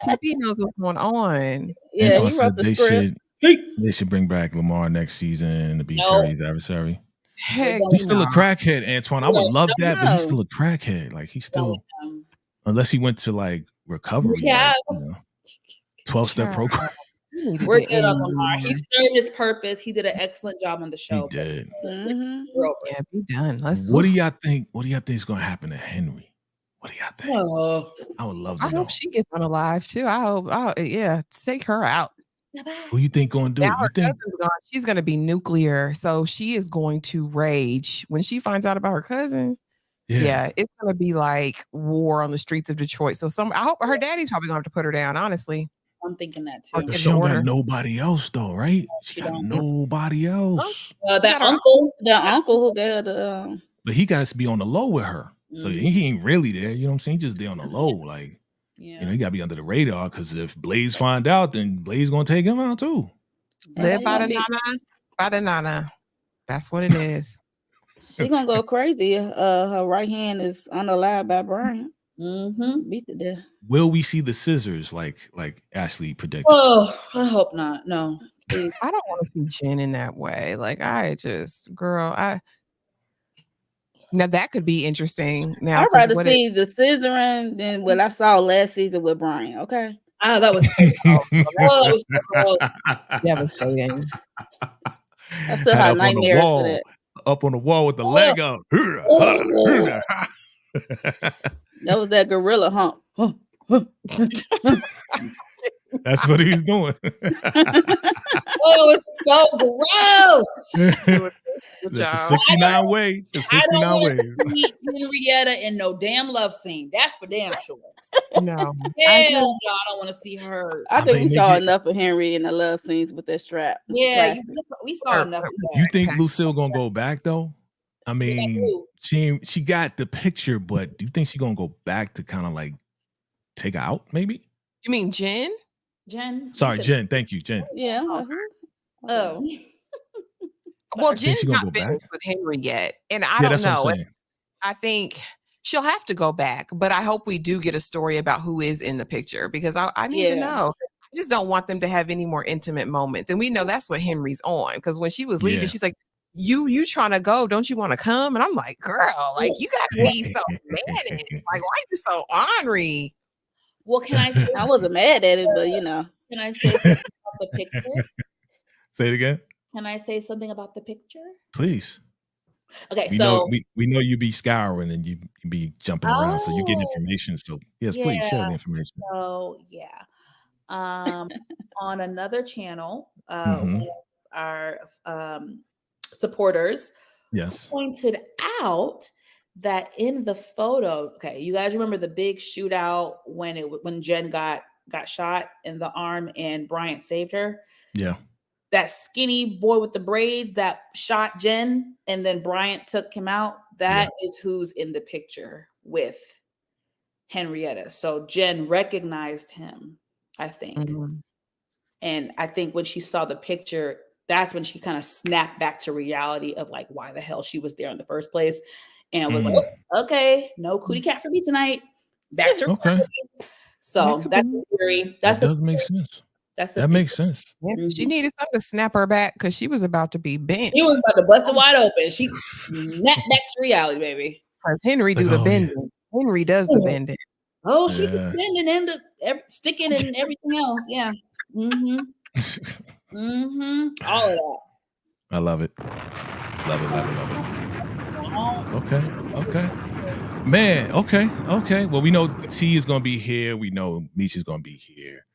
TP knows what's going on. Yeah, Antoine he wrote said the script. they should bring back Lamar next season to be No. Terry's adversary. Heck, He's still a crackhead, Antoine. I would love that, but he's no. still a crackhead. Like he's still, unless he went to like recovery, Yeah. like, 12-step program. We're good on Lamar. He served his purpose. He did an excellent job on the show. He did. Yeah, be done. What do y'all think? What do y'all think is going to happen to Henry? What do y'all think? I would love to know. I hope she gets unalive too. I hope. Yeah, take her out. Who you think going to do it? Now You her think? cousin's gone. She's going to be nuclear, so she is going to rage when she finds out about her cousin. Yeah, it's going to be like war on the streets of Detroit. So I hope her daddy's probably going to have to put her down. Honestly, I'm thinking that too. But she don't got nobody else though, right? She got nobody else. That uncle, who got the. But he got to be on the low with her, so he ain't really there. You know what I'm saying? He just there on the low, like you know, he got to be under the radar because if Blaze find out, then Blaze gonna take him out too. Live by the nana. That's what it is. She gonna go crazy. Her right hand is unalive by Brian. Beat to death. Will we see the scissors like Ashley predicted? Oh, I hope not. No, please. I don't want to see Jen in that way. Like now that could be interesting. Now I'd rather see the scissoring than what I saw last season with Brian. Okay. Oh, that was devastating. I still have nightmares for that. Up on the wall with the leg up. That was that gorilla hump. That's what he's doing. Oh, it's so gross. It's a 69 way. It's 69 ways. Henrietta in no damn love scene. That's for damn sure. No. Hell no, I don't want to see her. I think we saw enough of Henry in the love scenes with that strap. Yeah, we saw enough of that. You think Lucille gonna go back though? I mean, she got the picture, but do you think she's gonna go back to kind of like take her out, maybe? You mean Jen? Sorry, Jen. Thank you, Jen. Yeah. Oh. Well, Jen's not finished with Henry yet. And I don't know. I think she'll have to go back, but I hope we do get a story about who is in the picture because I need to know. I just don't want them to have any more intimate moments. And we know that's what Henry's on because when she was leaving, she's like, you trying to go? Don't you want to come? And I'm like, girl, like you got to be so mad. Like, why are you so ornery? Well, can I say I wasn't mad at it, but you know. Can I say something about the picture? Say it again. Can I say something about the picture? Please. Okay, we know you be scouring and you be jumping around, so you get information. So yes, please share the information. So on another channel, our supporters pointed out that in the photo, okay, you guys remember the big shootout when Jen got shot in the arm and Bryant saved her? Yeah. That skinny boy with the braids that shot Jen and then Bryant took him out. That is who's in the picture with Henrietta. So Jen recognized him, I think. And I think when she saw the picture, that's when she kind of snapped back to reality of like why the hell she was there in the first place. And was like, okay, no cootie cat for me tonight. Back to reality. So that's the theory. That does make sense. That makes sense. She needed something to snap her back because she was about to be bent. She was about to bust it wide open. She snapped back to reality, baby. Because Henry do the bending. Yeah. Henry does the bending. Oh, she could bend and end up sticking and everything else. Yeah. All of that. I love it. Love it. Okay. Man, okay. Well, we know T is gonna be here. We know Meech is gonna be here.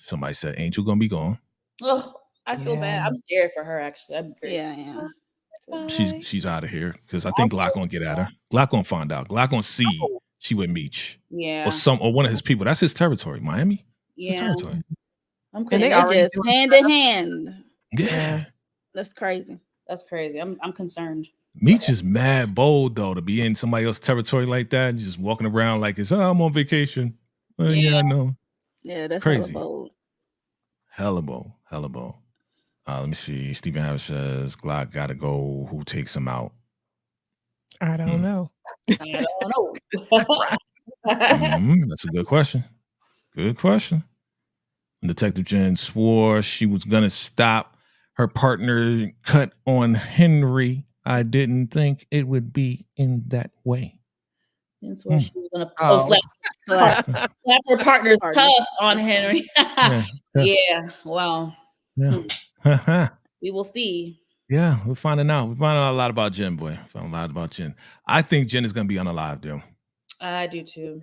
Somebody said Angel gonna be gone. Oh, I feel bad. I'm scared for her. Actually, I'm very scared. She's out of here because I think Glock gonna get at her. Glock gonna find out. Glock gonna see she with Meech. Yeah, or one of his people. That's his territory. Miami. His territory. And they are just hand in hand. Yeah, that's crazy. That's crazy. I'm concerned. Meech is mad bold though to be in somebody else's territory like that, just walking around like it's I'm on vacation. Yeah, I know. Yeah, that's Crazy. hella bold. Hella bold. Hella bold. Let me see. Stephen Harris says Glock gotta go. Who takes him out? I don't know. I don't know. That's a good question. Good question. Detective Jen swore she was gonna stop her partner cut on Henry. I didn't think it would be in that way. That's where she was gonna Slap. slap her partner's cuffs on Henry. Yeah. Well. Yeah. We will see. Yeah, we're finding out. We're finding out a lot about Jen, boy. Found a lot about Jen. I think Jen is gonna be unalive, though. I do too.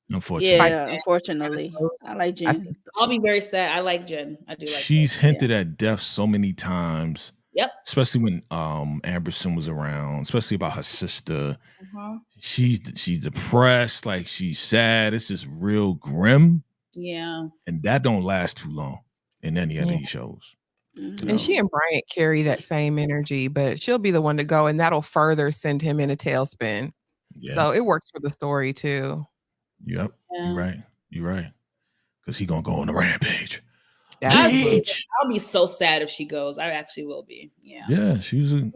Unfortunately. Yeah, unfortunately. I like Jen. I'll be very sad. I like Jen. I do like She's hinted at death so many times. Yep. Especially when Amberson was around, especially about her sister. She's depressed, like she's sad. It's just real grim. Yeah. And that don't last too long in any of these shows. And she and Bryant carry that same energy, but she'll be the one to go, and that'll further send him in a tailspin. Yeah. So it works for the story too. Yep. Yeah. You're right. Because he's gonna go on a rampage. I'll be so sad if she goes. I actually will be. Yeah. Yeah, she's a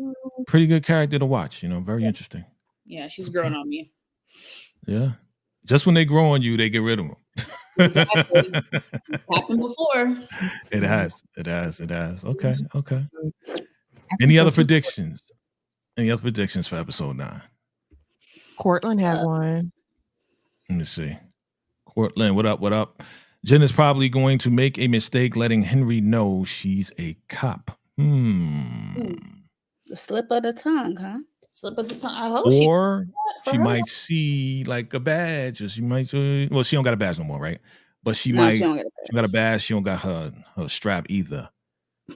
pretty good character to watch. Very interesting. Yeah, she's growing on me. Yeah. Just when they grow on you, they get rid of them. Exactly. Happened before. It has. Okay. Any other predictions? Any other predictions for episode 9? Cortland had one. Let me see. Cortland, what up? Jen is probably going to make a mistake letting Henry know she's a cop. The slip of the tongue, huh? Slip of the tongue. I hope or she might see like a badge, or she might. Well, she don't got a badge no more, right? But she might. She got a badge. She don't got her strap either.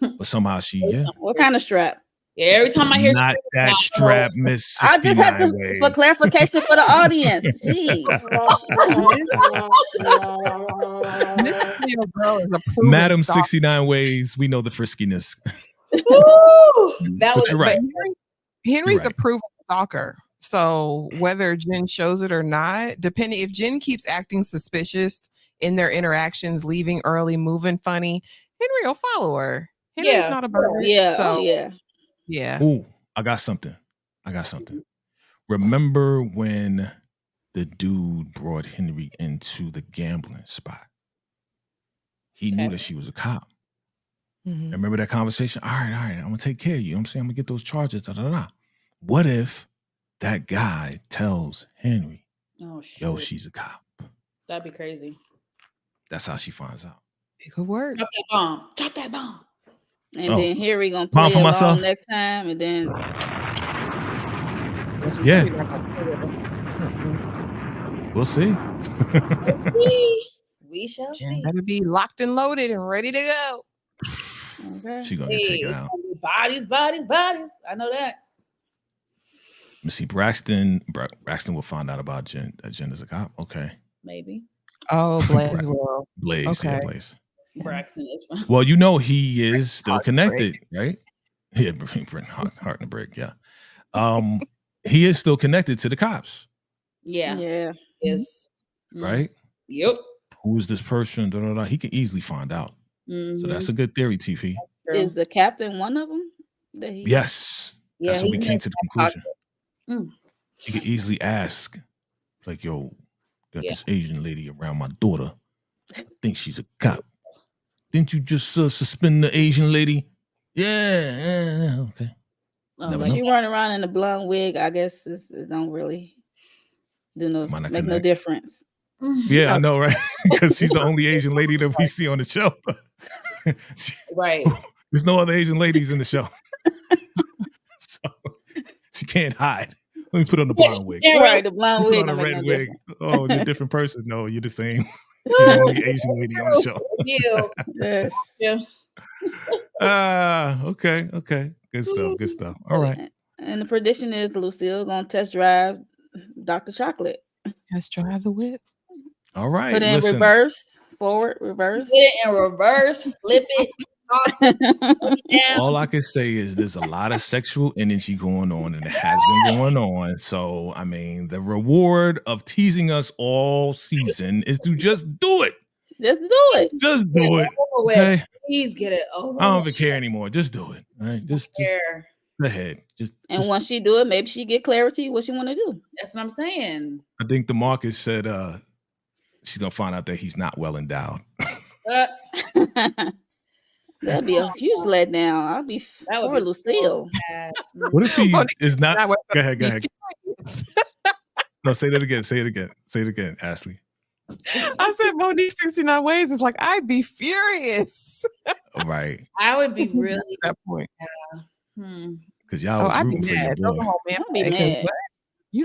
But somehow she. Yeah. What kind of strap? Yeah, every time I hear not that strap, Miss. I just had to for clarification for the audience. Jeez. Madam 69 ways. We know the friskiness. That was you're right. Henry's a proven stalker. So whether Jen shows it or not, depending if Jen keeps acting suspicious in their interactions, leaving early, moving funny, Henry will follow her. Henry's not a bird. Yeah. So, yeah. Ooh, I got something. Remember when the dude brought Henry into the gambling spot? He knew that she was a cop. Mm-hmm. Remember that conversation? All right, I'm gonna take care of you. I'm saying I'm gonna get those charges. What if that guy tells Henry, yo, she's a cop? That'd be crazy. That's how she finds out. It could work. Drop that bomb. And then Harry gonna play for myself next time, and then we'll see. We shall Jen see. better be locked and loaded and ready to go. Okay. She's gonna get taken out. Bodies. I know that. Let me see. Braxton will find out about Jen. That Jen is a cop. Okay. Maybe. Oh, Blaze will. Blaze. Okay. Yeah, Blaze. Braxton is fine. Well, he is still connected, right? Yeah, heart in a break. Yeah. He is still connected to the cops. Yeah. Yes. Right? Yep. Who is this person? He can easily find out. So that's a good theory, TP. Is the captain one of them? Yes. That's what we came to the conclusion. He could easily ask, like, yo, got this Asian lady around my daughter. I think she's a cop. Didn't you just suspend the Asian lady? Yeah. Okay. She running around in a blonde wig. I guess it don't really make no difference. Yeah, I know, right? Because she's the only Asian lady that we see on the show. Right. There's no other Asian ladies in the show. So she can't hide. Let me put on the blonde wig. Yeah, right, the blonde wig. Put on a red wig. Oh, you're a different person. No, you're the same. You're the only Asian lady on the show. Yes. Yeah. Okay. Good stuff. All right. And the prediction is Lucille gonna test drive Dr. Chocolate. Test drive the whip. All right. Put in reverse, forward, reverse. Put it in reverse, flip it. awesome. All I can say is there's a lot of sexual energy going on, and it has been going on. So, I mean, the reward of teasing us all season is to just do it. Just do it. Just do it. Okay? Please get it over. I don't even care anymore. Just do it. All right. Just go ahead. And once she do it, maybe she get clarity what she want to do. That's what I'm saying. I think DeMarcus said she's gonna find out that he's not well endowed. That'd be a huge letdown. I'll be for Lucille. What if he is not? Go ahead. No, say that again. Say it again, Ashley. I said Monique 69 Ways is like, I'd be furious. Right. I would be really at that point. Because y'all was rooting for your boy. I'd be mad. You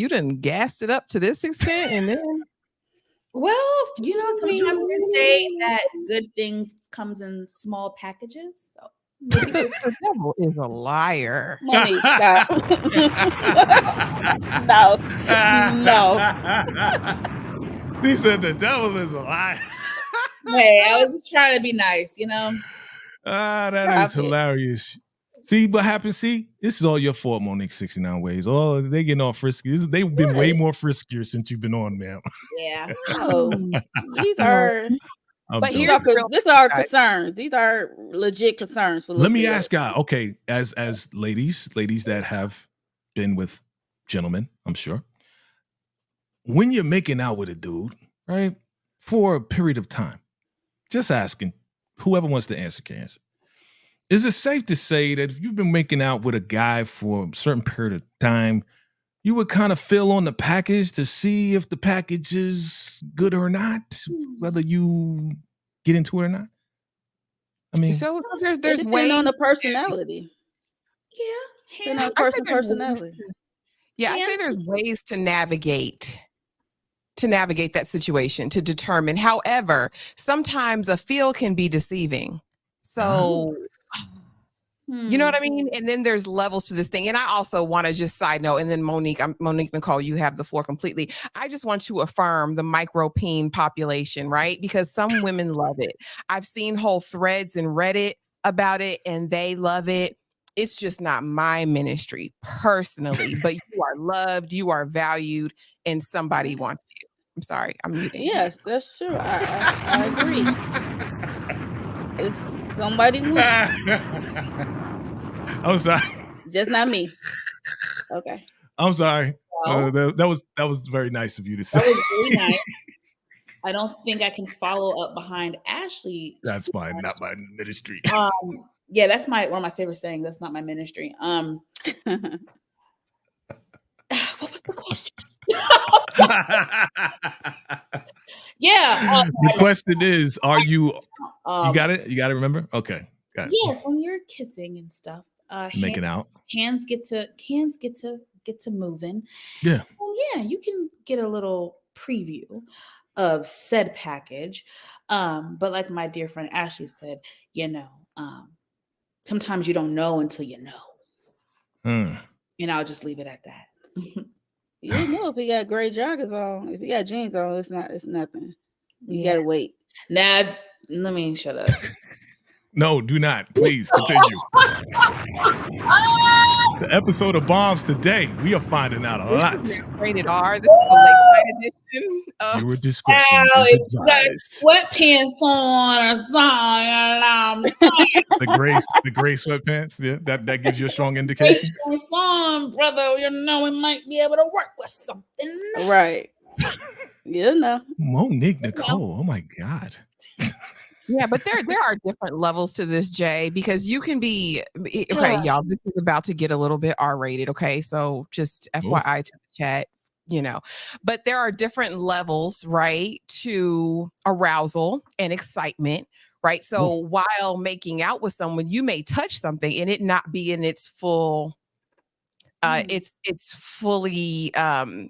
didn't gassed it up to this extent, and then well, sometimes they say that good things comes in small packages. So the devil is a liar. Monique, stop. No. She said the devil is a liar. Hey, I was just trying to be nice, That is hilarious. See what happens? See, this is all your fault, Monique 69 Ways. Oh, they getting all frisky. They've been way more friskier since you've been on, ma'am. Yeah. Oh, these are. But these are concerns. These are legit concerns for. Let me ask y'all. Okay, as ladies that have been with gentlemen, I'm sure. When you're making out with a dude, right, for a period of time, just asking, whoever wants to answer can answer. Is it safe to say that if you've been making out with a guy for a certain period of time, you would kind of feel on the package to see if the package is good or not, whether you get into it or not? I mean, so there's ways on the personality. Yeah, on personality. Yeah, I say there's ways to navigate that situation, to determine. However, sometimes a feel can be deceiving. So, you know what I mean? And then there's levels to this thing. And I also want to just side note, and then Monique Nicole, you have the floor completely. I just want to affirm the micro-peen population, right? Because some women love it. I've seen whole threads in Reddit about it, and they love it. It's just not my ministry personally, but you are loved, you are valued, and somebody wants you. I'm sorry, I'm muting. Yes, that's true. I agree. It's somebody wants. I'm sorry. Just not me. Okay. I'm sorry. That was very nice of you to say. That was really nice. I don't think I can follow up behind Ashley. That's fine. Not my ministry. Yeah, that's one of my favorite sayings. That's not my ministry. What was the question? Yeah. The question is, are you got it? You got to remember? Okay. Got it. Yes, when you're kissing and stuff. Making out. Hands get to moving. Yeah. Well, yeah, you can get a little preview of said package. But like my dear friend Ashley said, sometimes you don't know until you know. And I'll just leave it at that. You don't know if he got gray joggers on. If he got jeans on, it's nothing. You gotta wait. Now, let me shut up. No, do not. Please continue. The episode of Bombs today, we are finding out a lot. Rated R. This is the late night edition. Your discretion is advised. Sweatpants on or something. The gray sweatpants. Yeah, that gives you a strong indication. Song, brother. We might be able to work with something. Right. Monique Nicole. Oh my God. Yeah, but there are different levels to this, Jay, because you can be okay, y'all. This is about to get a little bit R-rated, okay? So just FYI to the chat, But there are different levels, right, to arousal and excitement, right? So while making out with someone, you may touch something and it not be in its full. It's fully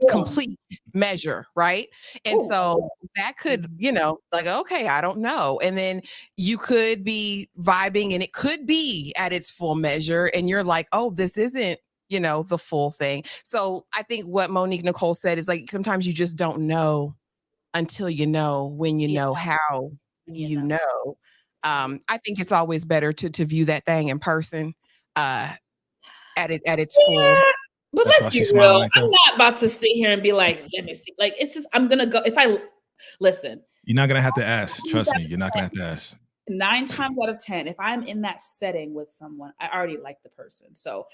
complete measure, right? And so that could, okay, I don't know. And then you could be vibing and it could be at its full measure. And you're like, oh, this isn't, the full thing. So I think what Monique Nicole said is like, sometimes you just don't know until you know, when you know, how you know. I think it's always better to view that thing in person at its full. But That's why let's be she's real. smiling like I'm that. not about to sit here and be like, let me see. Like, it's just, I'm going to go. If I listen, You're not gonna have to ask. Trust me, you're not gonna have to ask. 9 times out of 10, if I'm in that setting with someone, I already like the person. So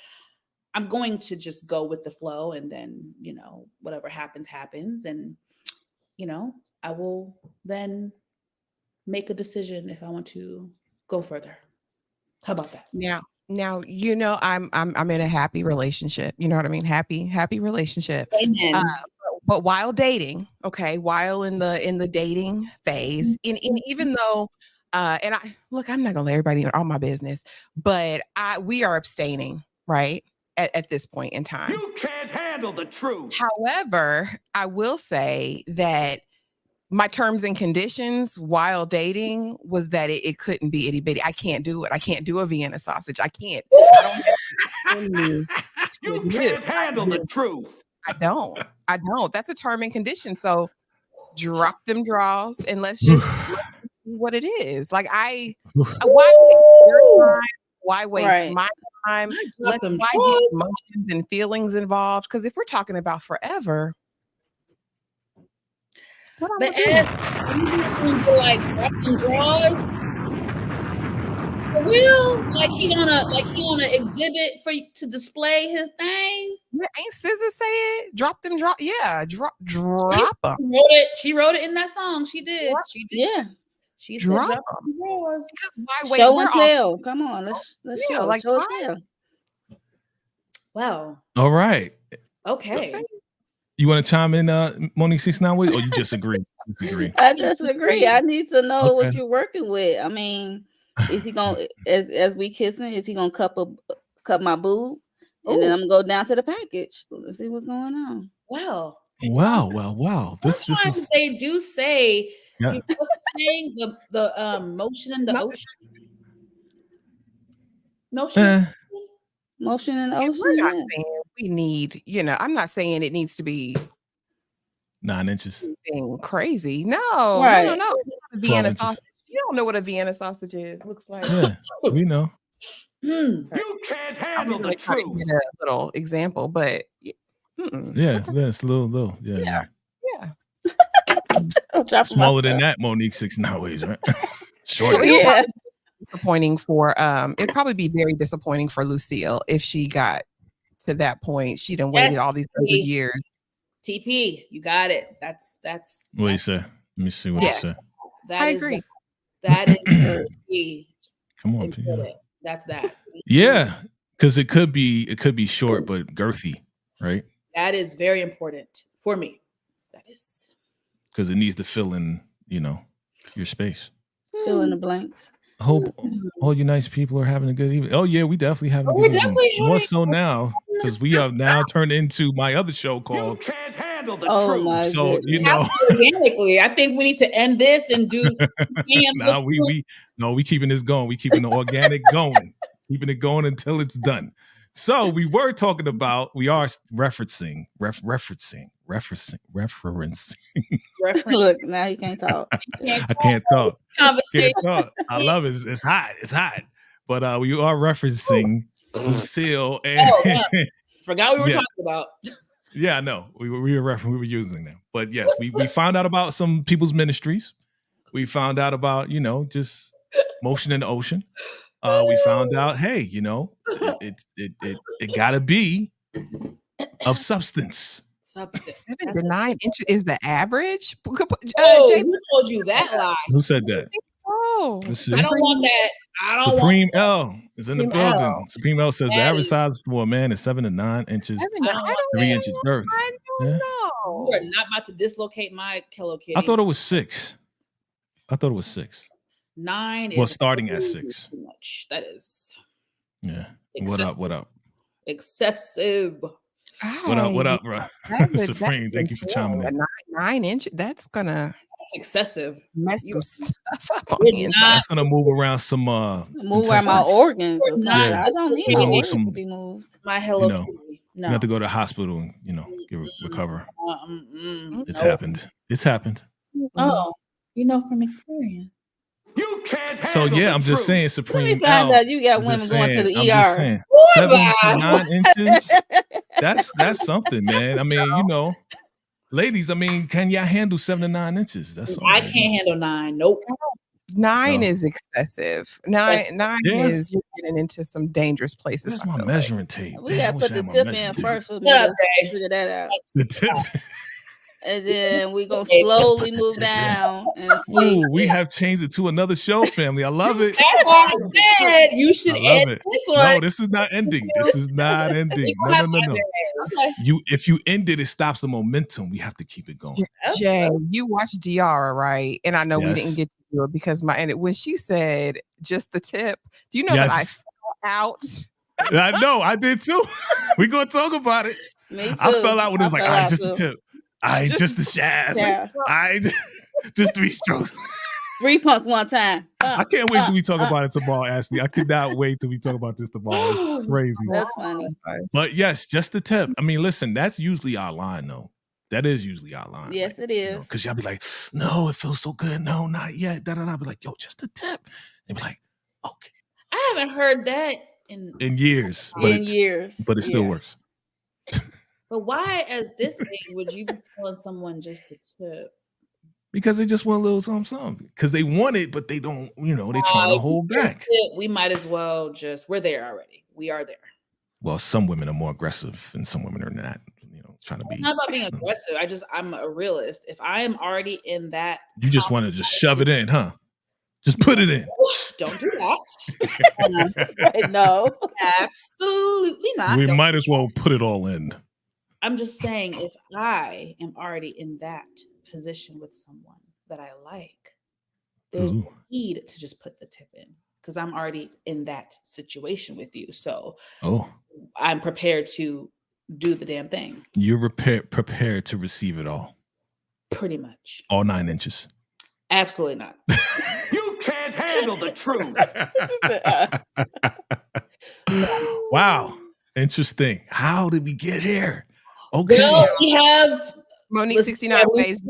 I'm going to just go with the flow, and then, whatever happens, happens. And, I will then make a decision if I want to go further. How about that? Now, I'm in a happy relationship. You know what I mean? Happy relationship. Amen. But while dating, while in the dating phase, and even though, and I'm not gonna let everybody know all my business, but we are abstaining, right? At this point in time. You can't handle the truth. However, I will say that my terms and conditions while dating was that it couldn't be itty bitty. I can't do it. I can't do a Vienna sausage. I can't. I don't You can't handle the truth. I don't. That's a term and condition. So drop them draws and let's just see what it is. Like why waste your time? Why waste my time? Why get emotions and feelings involved? Because if we're talking about forever, but Ed, like drop them draws. For real? Like he on a exhibit to display his thing? Yeah, ain't SZA say it? Drop them draws. Yeah, drop them. She wrote it in that song. She did. Yeah. She said drop them draws. Show and tell. Come on, let's show. Like, show and tell. Wow. All right. Okay. You want to chime in, Monique 69 or you just agree? I disagree. I need to know what you're working with. I mean, is he gonna as we kissing? Is he gonna cup my boob, and then I'm gonna go down to the package? Let's see what's going on. Wow. This is. They do say you're saying the motion in the ocean. Motion in the ocean. We're not saying we need, I'm not saying it needs to be 9 inches. Crazy. No. Right. No. Vienna sausage. You don't know what a Vienna sausage is. Looks like. Yeah, we know. You can't handle the truth. A little example, but it's a little. Yeah. Smaller than that, Monique 69 ways, right? Shorter. Yeah. Disappointing for it'd probably be very disappointing for Lucille if she got to that point. She done waited all these other years. TP, you got it. That's what you say. Let me see what you say. I agree. That is key. Come on, people. That's that. Yeah, because it could be short but girthy, right? That is very important for me. That is because it needs to fill in, your space. Fill in the blanks. I hope all you nice people are having a good evening. Oh yeah, we definitely having a good evening. More so now because we have now turned into my other show called You Can't Handle the Truth. So organically, I think we need to end this and do. we keeping this going. We keeping the organic going, keeping it going until it's done. So we are referencing. Look, now you can't talk. I can't talk. I love it. It's hot. But we are referencing Lucille and forgot we were talking about. Yeah, no, we were using them. But yes, we found out about some people's ministries. We found out about just motion in the ocean. We found out, hey, it gotta be of substance. 7 to 9 inches is the average. Who told you that lie? Who said that? Oh, I don't want that. I don't Supreme want L is in the building. Supreme L says the average size for a man is 7 to 9 inches. 3 inches girth. You are not about to dislocate my Hello Kitty. I thought it was 6. 9 is starting at 6. Too much. That is. Yeah. Excessive. What up? Excessive. What up, bro? Supreme, thank you for chiming in. 9 inches. That's excessive. Mess some stuff up on the inside. That's gonna move around some move around my organs. I don't need my organs to be moved. My Hello Kitty. No. You have to go to the hospital and recover. It's happened. Oh, from experience. You can't So handle yeah, the I'm just truth. saying, Let Supreme me find L. out you got I'm women just going to saying, the I'm just ER. saying, What 7 to 9 inches. That's something, man. I mean, you know, ladies. I mean, can y'all handle 7 to 9 inches? That's all. I can't handle 9. Nope. 9 No. is excessive. Nine Yeah. is you're getting into some dangerous places. Where's I my feel measuring tape? We Damn, I gotta wish put I the had my tip measuring in tape. first for me Shut to up, Jay. figure that out. The tip. And then we're gonna Okay, let's slowly put the move tip in. down and see. Ooh, we have changed it to another show, family. I love it. That's why I said you should I love end it. this one. No, this is not ending. This is not ending. We No, gonna no, have no, no. Okay. If you end it, it stops the momentum. We have to keep it going. Jay, you watched Diara, right? And I know we didn't Yes. get to do it because when she said just the tip, do you know that I Yes. fell out? I know. I did too. We're gonna talk about it. Me too. I fell out when it was like, fell all right, out just the too. tip. I Just- just the shaft. Yeah. I just 3 strokes. 3 pumps one time. I can't wait till we talk about it tomorrow, Ashley. I cannot wait till we talk about this tomorrow. It's crazy. That's funny. But yes, just the tip. I mean, listen, that's usually our line, though. That is usually our line. Yes, like, it is. Because y'all be like, no, it feels so good. No, not yet. Da-da-da. Be like, yo, just the tip. They be like, okay. I haven't heard that in years. But In years. But it still Yeah. works. But why at this age would you be telling someone just the tip? Because they just want a little something. Because they want it, but they don't, they're trying to hold back. We might as well we're there already. We are there. Well, some women are more aggressive and some women are not, trying to be. It's not about being aggressive. I'm a realist. If I am already in that, You just want to just shove it in, huh? Just put it in. don't do that. No. Absolutely not. We Don't- might as well put it all in. I'm just saying, if I am already in that position with someone that I like, there's no need to just put the tip in because I'm already in that situation with you. So I'm prepared to do the damn thing. You're prepared to receive it all. Pretty much. All 9 inches. Absolutely not. You can't handle the truth. Wow. Interesting. How did we get here? Okay. Well, we have Monique 69 ways.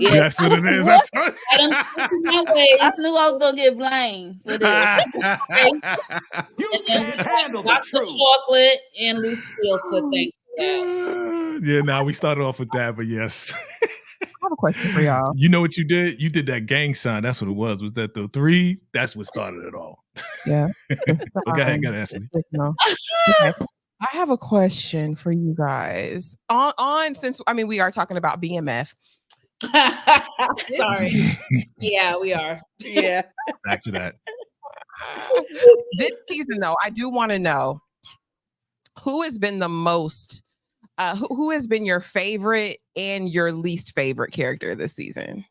That's what it is. What? That's I knew I was gonna get blamed for this. You can't handle the Lots of truth. chocolate and Lucille to thank for that. Yeah, now we started off with that, but yes. I have a question for y'all. You know what you did? You did that gang sign. That's what it was. Was that the 3? That's what started it all. Yeah. Go ahead, Ashley. Okay. I have a question for you guys. Since we are talking about BMF. Sorry. Yeah, we are. Yeah. Back to that. This season, though, I do want to know who has been the most, who has been your favorite and your least favorite character this season?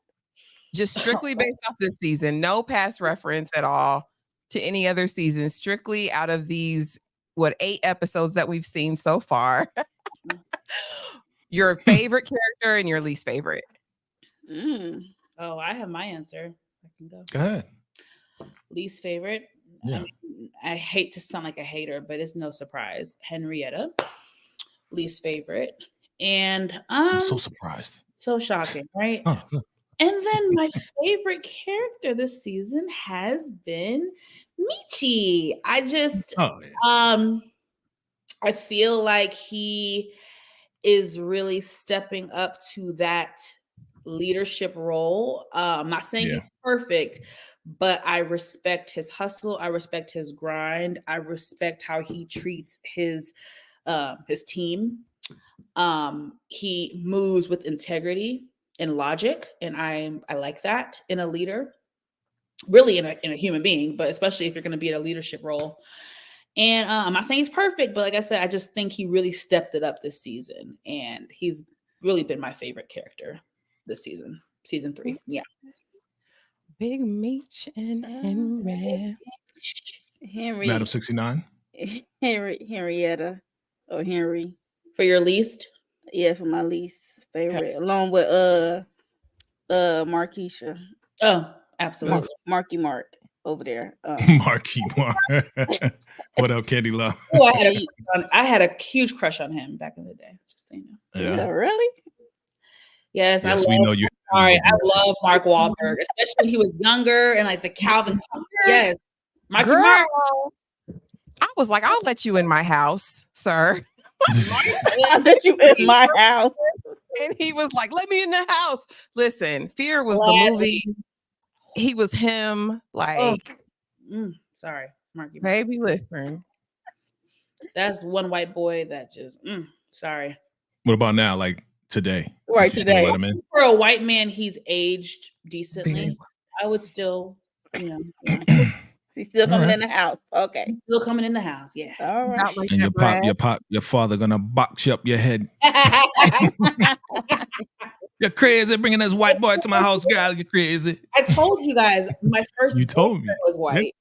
Just strictly based off this season, no past reference at all to any other season, strictly out of these, 8 episodes that we've seen so far. Your favorite character and your least favorite. Oh, I have my answer. I can go. Go ahead. Least favorite. Yeah. I hate to sound like a hater, but it's no surprise. Henrietta. Least favorite. And I'm so surprised. So shocking, right? Huh. And then my favorite character this season has been Meechy. I just I feel like he is really stepping up to that leadership role. I'm not saying he's perfect, but I respect his hustle. I respect his grind. I respect how he treats his team. He moves with integrity and logic, and I like that in a leader, really in a human being, but especially if you're going to be in a leadership role. And I'm not saying he's perfect, but like I said, I just think he really stepped it up this season, and he's really been my favorite character this season, season 3. Yeah. Big Meech and Henry. Madam 69. Henrietta or Henry. For your least? Yeah, for my least favorite, along with Markeisha. Oh, absolutely. Marky Mark over there. Marky Mark. What up, Candy Love? Oh, I had a huge crush on him back in the day. Just so you know. Yeah. Really? Yes, we know you Sorry, I love Mark Wahlberg, especially when he was younger and like the Calvin. Yes, Marky Girl, Mark. I was like, I'll let you in my house, sir. I let you in my house. And he was like, let me in the house. Listen, Fear was the movie. He was him. Like, sorry, Marky Mark. Baby, listen. That's one white boy that just, sorry. What about now? Like today? Right, Would you today. still let him in? For a white man, he's aged decently. I would still, He's still coming right. in the house. Okay. He's still coming in the house. Yeah. All right. Not like And that, your father gonna box you up your head. You're crazy bringing this white boy to my house, girl. You're crazy. I told you guys my first You told me. was white.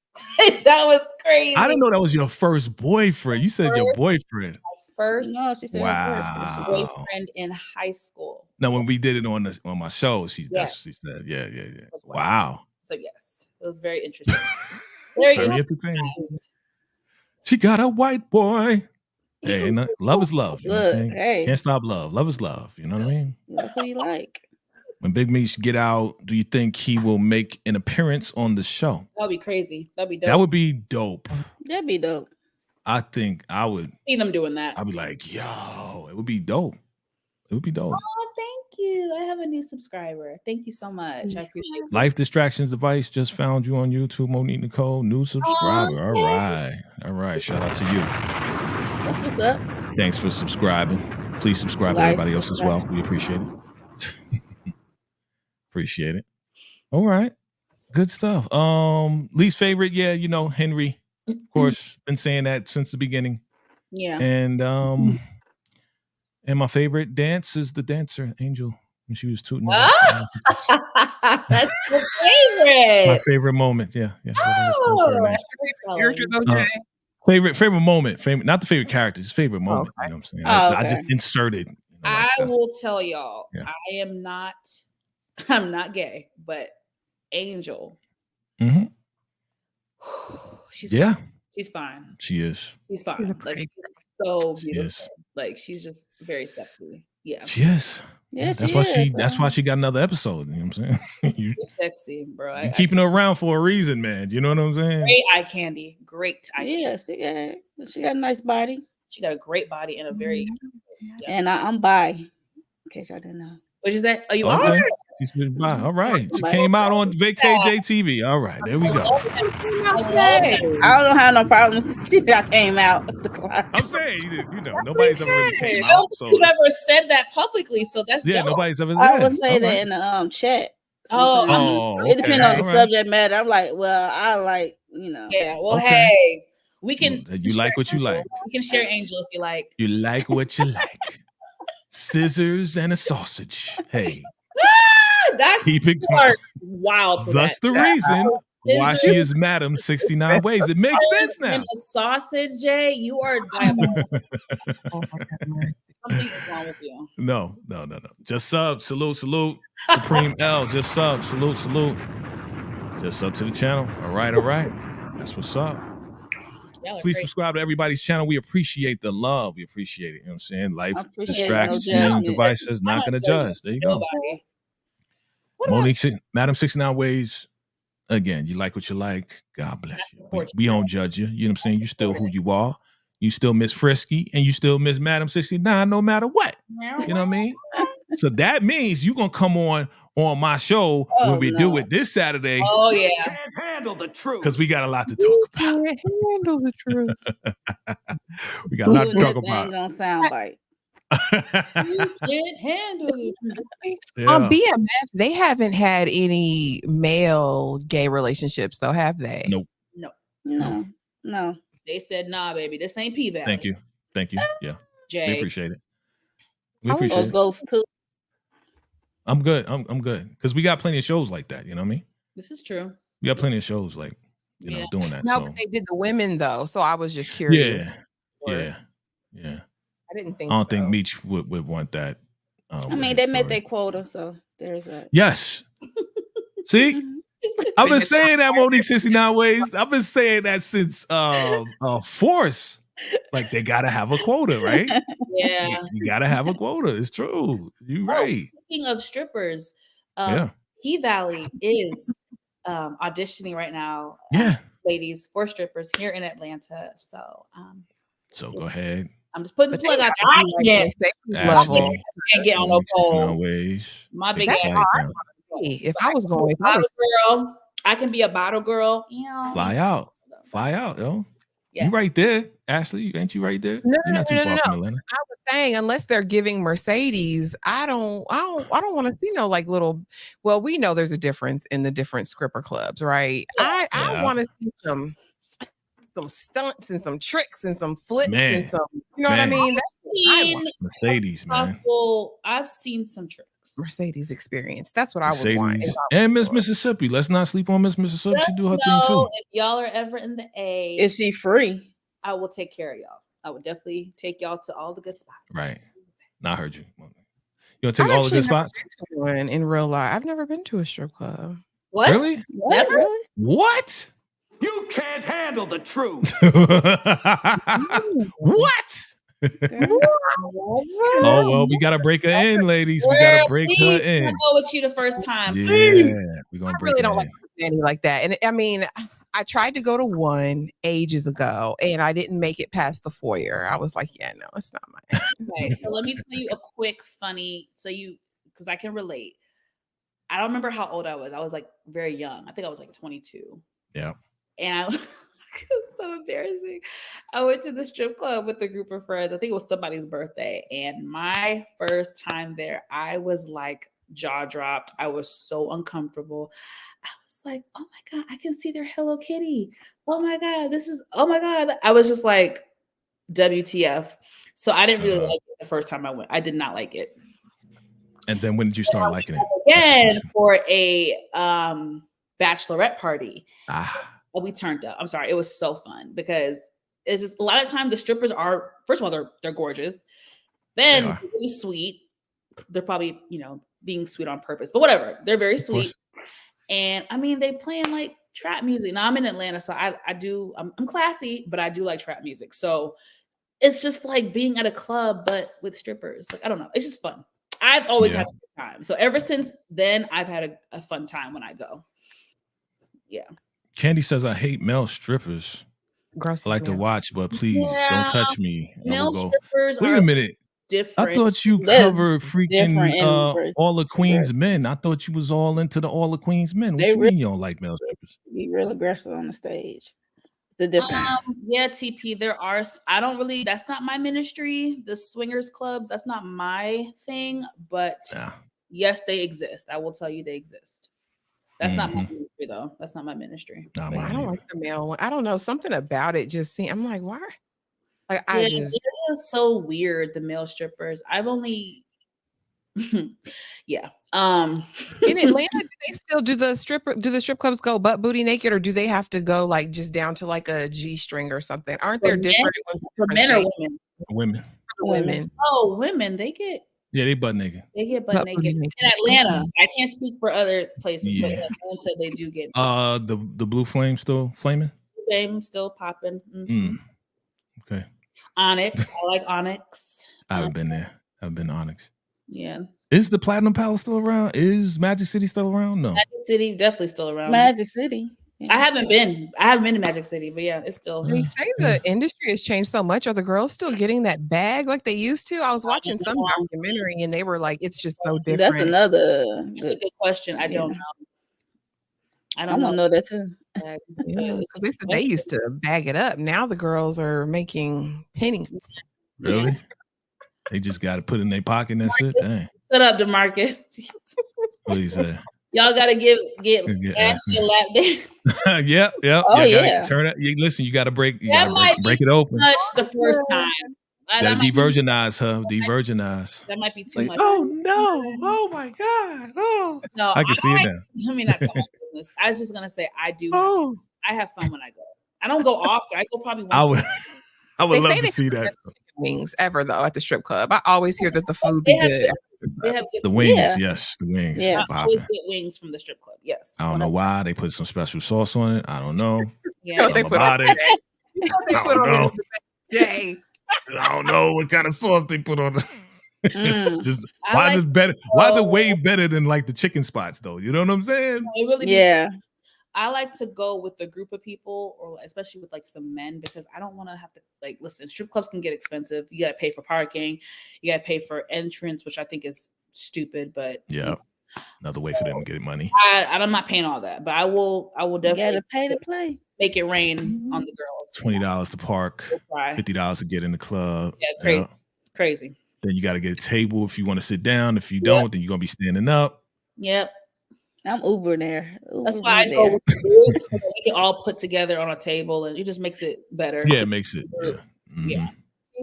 That was crazy. I didn't know that was your first boyfriend. You said your boyfriend. First No, she said Wow. boyfriend in high school. No, when we did it on my show, that's what she said. Yeah. Wow. So yes, it was very interesting. Very entertaining. She got a white boy. Hey, love is love. You know what I'm saying? Hey. Can't stop love. Love is love. You know what I mean? That's what you like. When Big Meech get out, do you think he will make an appearance on the show? That'd be crazy. That'd be dope. That would be dope. That'd be dope. I think I would see them doing that. I'd be like, yo, it would be dope. It would be dope. Oh, thank you. I have a new subscriber. Thank you so much. I appreciate it. Life Distractions Device just found you on YouTube, Monique Nicole, new subscriber. All right. Shout out to you. That's what's up. Thanks for subscribing. Please subscribe to everybody else as well. We appreciate it. Appreciate it. All right. Good stuff. Least favorite, Henry. Of course, been saying that since the beginning. Yeah. And my favorite dance is the dancer, Angel, when she was tooting. That's your favorite. My favorite moment. Yeah. Favorite moment. Not the favorite characters, favorite moment. You know what I'm saying? I just inserted. I will tell y'all, I'm not gay, but Angel. Mm-hmm. She's fine. She is. She's fine. Like, she's so beautiful. Like, she's just very sexy. Yeah. She is. Yeah, that's why she got another episode. You know what I'm saying? She's sexy, bro. You're keeping her around for a reason, man. You know what I'm saying? Great eye candy. Great eye candy. Yeah, she got a nice body. She got a great body and a very and I'm bi. In case y'all didn't know. What'd you say? Oh, you are? She said bye. All right. She came out on VKJ TV. All right. There we go. I don't have no problems. She said I came out. I'm saying, nobody's ever really came out. So. You've ever said that publicly, so that's dope. Nobody's ever. I would say that in the chat. It depends on the subject matter. I'm like, well, I like, Yeah. Well, hey, we can. You like what you like. We can share Angel if you like. You like what you like. Scissors and a sausage. Hey. That's keep it going. Wild. That's the reason why she is Madam 69 Ways. It makes sense now. And a sausage, Jay, you are diabolical. Oh my God, something is wrong with you. No. Just sub, salute. Supreme L, just sub, salute. Just sub to the channel. All right. That's what's up. Please subscribe to everybody's channel. We appreciate the love. We appreciate it. You know what I'm saying? Life, distractions, devices, not going to judge. There you go. Monique, Madam 69 Ways. Again, you like what you like. God bless you. We don't judge you. You know what I'm saying? You still who you are. You still Miss Frisky and you still Miss Madam 69 no matter what. You know what I mean? So that means you're going to come on my show when we do it this Saturday. Oh, yeah. You can't handle the truth. Because we got a lot to talk about. You can't handle the truth. We got a lot to talk about. Gonna sound like. You can't handle it. On BMF, they haven't had any male gay relationships, though, have they? Nope. No. They said, nah, baby, this ain't P Valley. Thank you. Yeah. Jay. We appreciate it. Those goes too. I'm good. I'm good. Because we got plenty of shows like that. You know what I mean? This is true. We got plenty of shows like, doing that. No, but they did the women, though. So I was just curious. Yeah. I didn't think I don't think Meech would want that. I mean, they met their quota, so there's that. Yes. See? I've been saying that, Monique 69 Ways. I've been saying that since Force. Like, they got to have a quota, right? Yeah. You got to have a quota. It's true. You're right. Speaking of strippers, Yeah. He Valley is auditioning right now. Yeah. Ladies for strippers here in Atlanta. So go ahead. I'm just putting the plug out there. there. I can't get on no pole. My big ass. If I was going, bottle girl, I can be a bottle girl. You know, fly out, yo. Yeah. You right there, Ashley? Ain't you right there? No, You're not too far from Atlanta. I was saying, unless they're giving Mercedes, I don't want to see no like little. Well, we know there's a difference in the different stripper clubs, right? Yeah. I want to see some stunts and some tricks and some flips and some, you know what I mean? That's what I want. Mercedes, man. I've seen some tricks. Mercedes experience. That's what I would want. And Miss Mississippi. Let's not sleep on Miss Mississippi. She do her thing too. If y'all are ever in the A, is she free? I will take care of y'all. I would definitely take y'all to all the good spots. Right. I heard you. You want to take all the good spots? In real life, I've never been to a strip club. What? Really? Never? Really? What? You can't handle the truth. What? Oh, well, we got to break her in, ladies. We got to break her in. I'll go with you the first time. Yeah, we're going to break her in. I really don't like Danny like that. And I mean, I tried to go to one ages ago and I didn't make it past the foyer. I was like, yeah, no, it's not mine. Okay, so let me tell you a quick funny, because I can relate. I don't remember how old I was. I was like very young. I think I was like 22. Yeah. And it was so embarrassing. I went to the strip club with a group of friends. I think it was somebody's birthday. And my first time there, I was like jaw dropped. I was so uncomfortable. I was like, oh my God, I can see their Hello Kitty. Oh my God, oh my God. I was just like, WTF. So I didn't really like it the first time I went. I did not like it. And then when did you start liking it? Again, for a bachelorette party. We turned up. I'm sorry. It was so fun because it's just a lot of times the strippers are, first of all, they're gorgeous. Then they're really sweet. They're probably, being sweet on purpose, but whatever. They're very sweet. And I mean, they playing like trap music. Now I'm in Atlanta, so I'm classy, but I do like trap music. So it's just like being at a club, but with strippers. Like, I don't know. It's just fun. I've always had a good time. So ever since then, I've had a fun time when I go. Yeah. Candy says, I hate male strippers. Gross. I like to watch, but please don't touch me. Male strippers Wait a minute. Different. I thought you covered freaking all the Queen's men. I thought you was all into the all the Queen's men. What you mean you don't like male strippers? Be real aggressive on the stage. The difference. Yeah, TP. There are. I don't really. That's not my ministry. The swingers clubs. That's not my thing. But yes, they exist. I will tell you, they exist. That's not my ministry, though. That's not my ministry. I don't like the male one. I don't know. Something about it just seems. I'm like, why? Like, it's so weird. The male strippers. I've only. Yeah. In Atlanta, do they still do the strip clubs go butt booty naked, or do they have to go like just down to like a G-string or something? Aren't there different for men or women? Women. Oh, women. They get. Yeah, they butt naked. They get butt naked. In Atlanta. I can't speak for other places, but in Atlanta they do get. The blue flame still flaming? Flame still popping. Okay. Onyx. I like Onyx. I haven't been there. I've been to Onyx. Yeah. Is the Platinum Palace still around? Is Magic City still around? No. Magic City definitely still around. Magic City. I haven't been to Magic City, but yeah, it's still. They say the industry has changed so much. Are the girls still getting that bag like they used to? I was watching some documentary and they were like, it's just so different. That's another. That's a good question. I don't know. I don't know that too. They said they used to bag it up. Now the girls are making pennies. Really? They just got to put it in their pocket and that's it. Dang. Shut up, DeMarcus. What do you say? Y'all gotta get Ashley a lap dance. Yep. Oh, gotta turn it. Listen, you gotta break. You gotta break it open. Touch the first time. Gotta de-virginize her. De-virginize. That might be too much. Oh no! Oh my God! Oh, no, I can see it now. Let me not tell my business. I was just gonna say I do. Oh. I have fun when I go. I don't go often. I go probably once. I would love to see that. Wings ever though at the strip club. I always hear that the food be good. They have the wings, yes, the wings. Yeah, I always get wings from the strip club. Yes. I don't know why they put some special sauce on it. I don't know. Yeah, they put on it. They put on it. Jay. I don't know what kind of sauce they put on it. Just I why like is it better? Why is it way better than like the chicken spots though? You know what I'm saying? it really Yeah. I like to go with a group of people, or especially with like some men, because I don't want to have to like listen. Strip clubs can get expensive. You got to pay for parking, you got to pay for entrance, which I think is stupid. But Yeah, another way for them to get money. I'm not paying all that, but I will You definitely gotta pay to play. make it rain on the girls. $20 to park, $50 to get in the club. Yeah, crazy, crazy. Then you got to get a table if you want to sit down. If you don't, then you're gonna be standing up. Yep. I'm Uber there. That's why I go with the group so that we can all put together on a table, and it just makes it better. Yeah, it makes it. Yeah.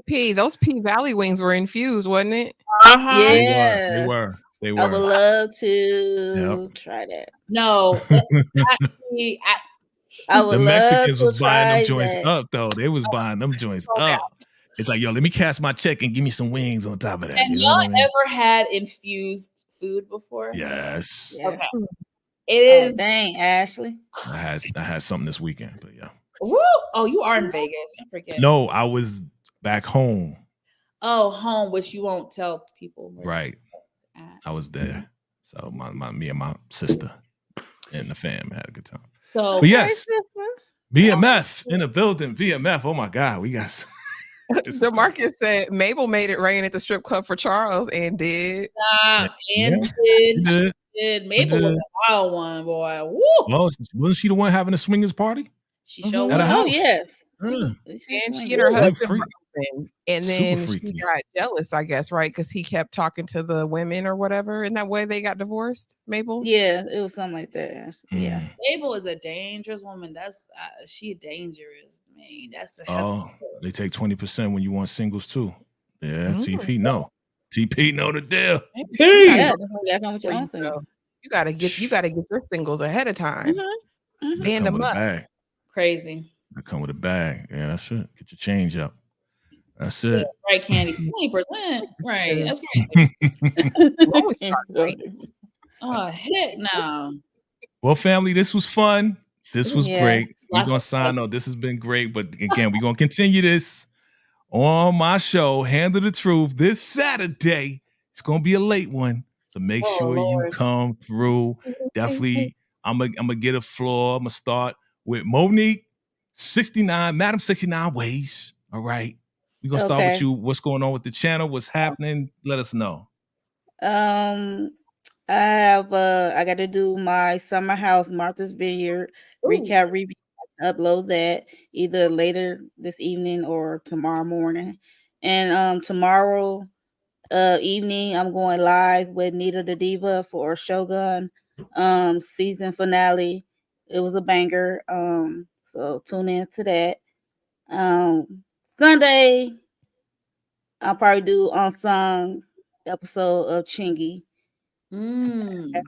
TP, those P Valley wings were infused, wasn't it? Yeah, They were. I would love to try that. No, I would the love Mexicans to was buying them try joints that. up though. They was buying them joints up. It's like, yo, let me cash my check and give me some wings on top of that. Have You know y'all what I mean? ever had infused food before? Yes. Yeah. Okay. It is. Oh, dang, Ashley. I had something this weekend, but yeah. Woo! Oh, you are in Vegas. I forget. No, I was back home. Oh, home, which you won't tell people. Where Right. I was there. So me and my sister and the fam had a good time. So, but yes, BMF in the building. BMF. Oh my God, we got. DeMarcus said Mabel made it rain at the strip club for Charles and did. Did. Mabel was a wild one, boy. Woo! Well, wasn't she the one having a swingers party? She showed at a house. Oh yes. And she and her husband were open. And then she got jealous, I guess, right? Because he kept talking to the women or whatever. In that way, they got divorced, Mabel? Yeah, it was something like that. Yeah. Mabel is a dangerous woman. That's she dangerous, man. That's a they take 20% when you want singles too. Yeah, TP no. TP know the deal. Yeah, that's what got with your own single. You gotta get your singles ahead of time. Band them up. Crazy. I come with a bag. Yeah, that's it. Get your change up. That's it. Right, Candy. 20%. Right. That's crazy. Oh, heck no. Well, family, this was fun. This was great. We're Lots going to sign off. This has been great. But again, we're going to continue this on my show, Handle the Truth, this Saturday. It's going to be a late one. So make sure you come through. Definitely, I'm gonna get a floor. I'm going to start with Monique, 69, Madam 69 Ways. All right. We're going to start with you. What's going on with the channel? What's happening? Let us know. I got to do my summer house, Martha's Vineyard recap review. Upload that either later this evening or tomorrow morning. And tomorrow evening, I'm going live with Nita the Diva for Shogun season finale. It was a banger. So tune in to that. Sunday, I'll probably do unsung episode of Chingy. Okay.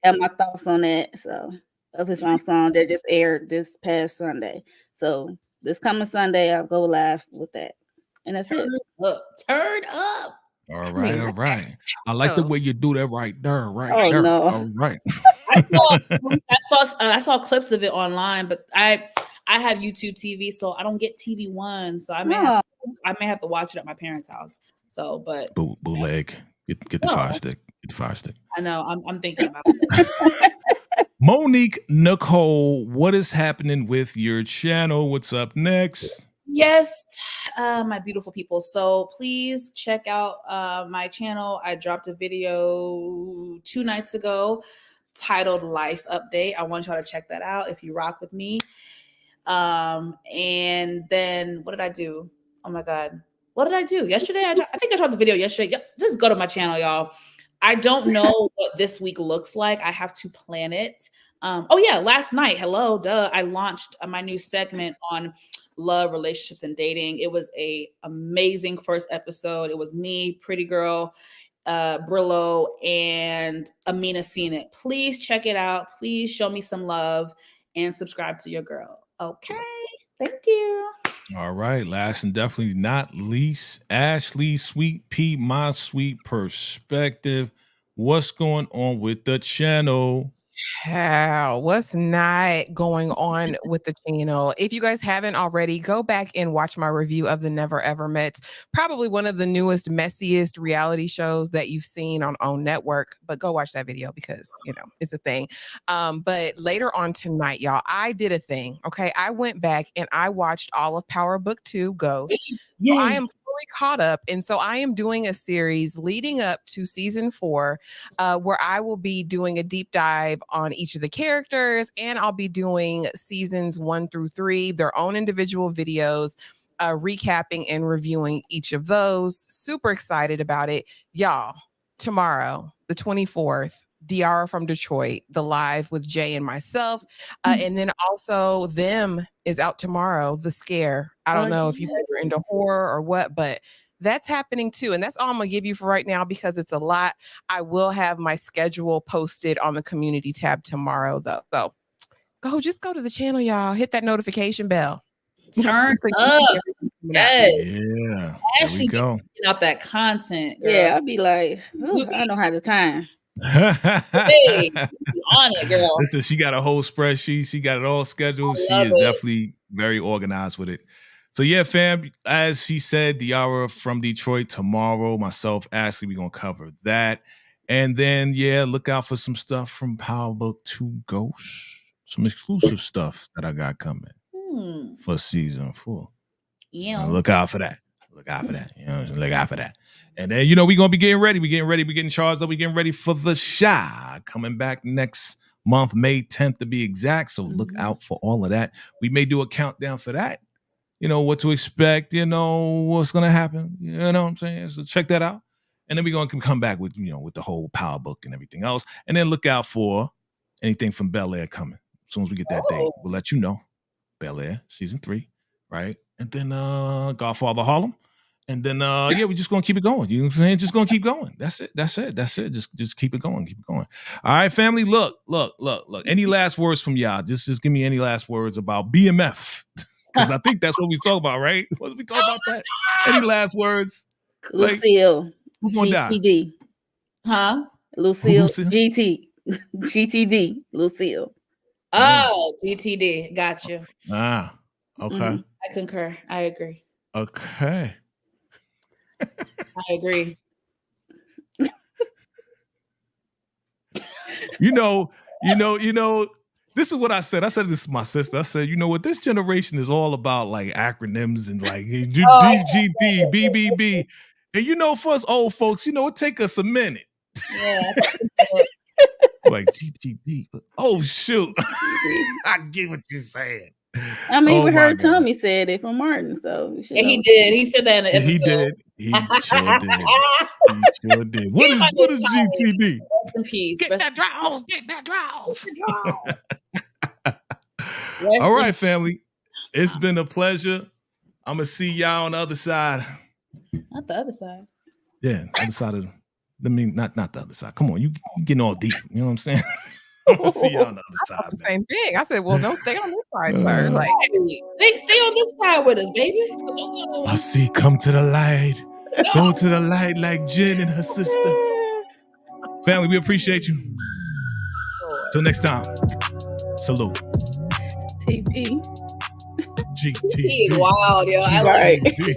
Have my thoughts on that. So of his unsung that just aired this past Sunday. So this coming Sunday, I'll go live with that. And that's it. Turn up. All right, all right. I like the way you do that right there, Oh, there. no. All right. I saw clips of it online, but I have YouTube TV, so I don't get TV One, so I may have to watch it at my parents' house. So, but bootleg, get the fire stick, get the fire stick. I know. I'm thinking about it. Monique Nicole, what is happening with your channel? What's up next? Yes, my beautiful people. So please check out my channel. I dropped a video 2 nights ago titled Life Update. I want y'all to check that out if you rock with me. And then what did I do? Oh my God. What did I do? Yesterday? I think I dropped the video yesterday. Just go to my channel, y'all. I don't know what this week looks like. I have to plan it. Last night, I launched my new segment on love, relationships, and dating. It was a amazing first episode. It was me, Pretty Girl, Brillo, and Amina seen it. Please check it out. Please show me some love and subscribe to your girl. Okay. Thank you. All right. Last and definitely not least, Ashley Sweet Pea, My Sweet Perspective. What's going on with the channel? What's not going on with the channel? If you guys haven't already, go back and watch my review of The Never Ever Met. Probably one of the newest, messiest reality shows that you've seen on OWN Network. But go watch that video because, it's a thing. But later on tonight, y'all, I did a thing. Okay. I went back and I watched all of Power Book 2 Ghost. So I am fully caught up. And so I am doing a series leading up to season 4, where I will be doing a deep dive on each of the characters, and I'll be doing seasons 1 through 3, their own individual videos, recapping and reviewing each of those. Super excited about it. Y'all, tomorrow, the 24th, Diara from Detroit, the live with Jay and myself. And then also Them is out tomorrow, The Scare. I don't know if you guys are into horror or what, but that's happening too. And that's all I'm going to give you for right now because it's a lot. I will have my schedule posted on the community tab tomorrow though. So just go to the channel, y'all. Hit that notification bell. Turn up. Yes. Yeah. Actually, there we go. Out that content. Girl. Yeah, I'll be like, I don't have the time. Hey, on it, girl. Listen, she got a whole spreadsheet. She got it all scheduled. She is definitely very organized with it. So yeah, fam, as she said, Diara from Detroit tomorrow. Myself, Ashley, we're gonna cover that. And then look out for some stuff from Power Book 2 Ghost. Some exclusive stuff that I got coming for season 4. Yeah. Look out for that. Look out for that. Look out for that. And then, we're going to be getting ready. We're getting charged up. We're getting ready for the Shy coming back next month, May 10th to be exact. So look out for all of that. We may do a countdown for that. What to expect, what's going to happen. You know what I'm saying? So check that out. And then we're going to come back with, with the whole Power Book and everything else. And then look out for anything from Bel Air coming. As soon as we get that date, we'll let you know. Bel Air, season 3, right? And then Godfather Harlem. And then we're just gonna keep it going. You know what I'm saying? Just gonna keep going. That's it. Just keep it going. All right, family. Look. Any last words from y'all? Just give me any last words about BMF. Because I think that's what we talk about, right? Was we talk about that? Any last words? Lucille. Who's gonna GTD. Huh? Lucille. GTD. Lucille. Oh, GTD. Gotcha. Okay. I concur. I agree. Okay. I agree. This is what I said. I said this to my sister. I said, what this generation is all about, like acronyms and like GT, BBB. And for us old folks, it take us a minute. Yeah. Like GTB. Oh shoot. I get what you're saying. I mean, we heard Tommy said it from Martin, so he did. He said that in the episode. He did. He sure did. What is GTB? Rest in peace. Get that draws. All right, family. It's been a pleasure. I'm gonna see y'all on the other side. Not the other side. Yeah, other side of not the other side. Come on, you getting all deep. You know what I'm saying? I'm gonna see y'all on the other side. The same thing. I said, well, no, stay on this side, sir. Like, stay on this side with us, baby. I see. Come to the light. Go to the light like Jen and her sister. Family, we appreciate you. Till next time. Salute. TP. GTD. Wild, yo. I like it.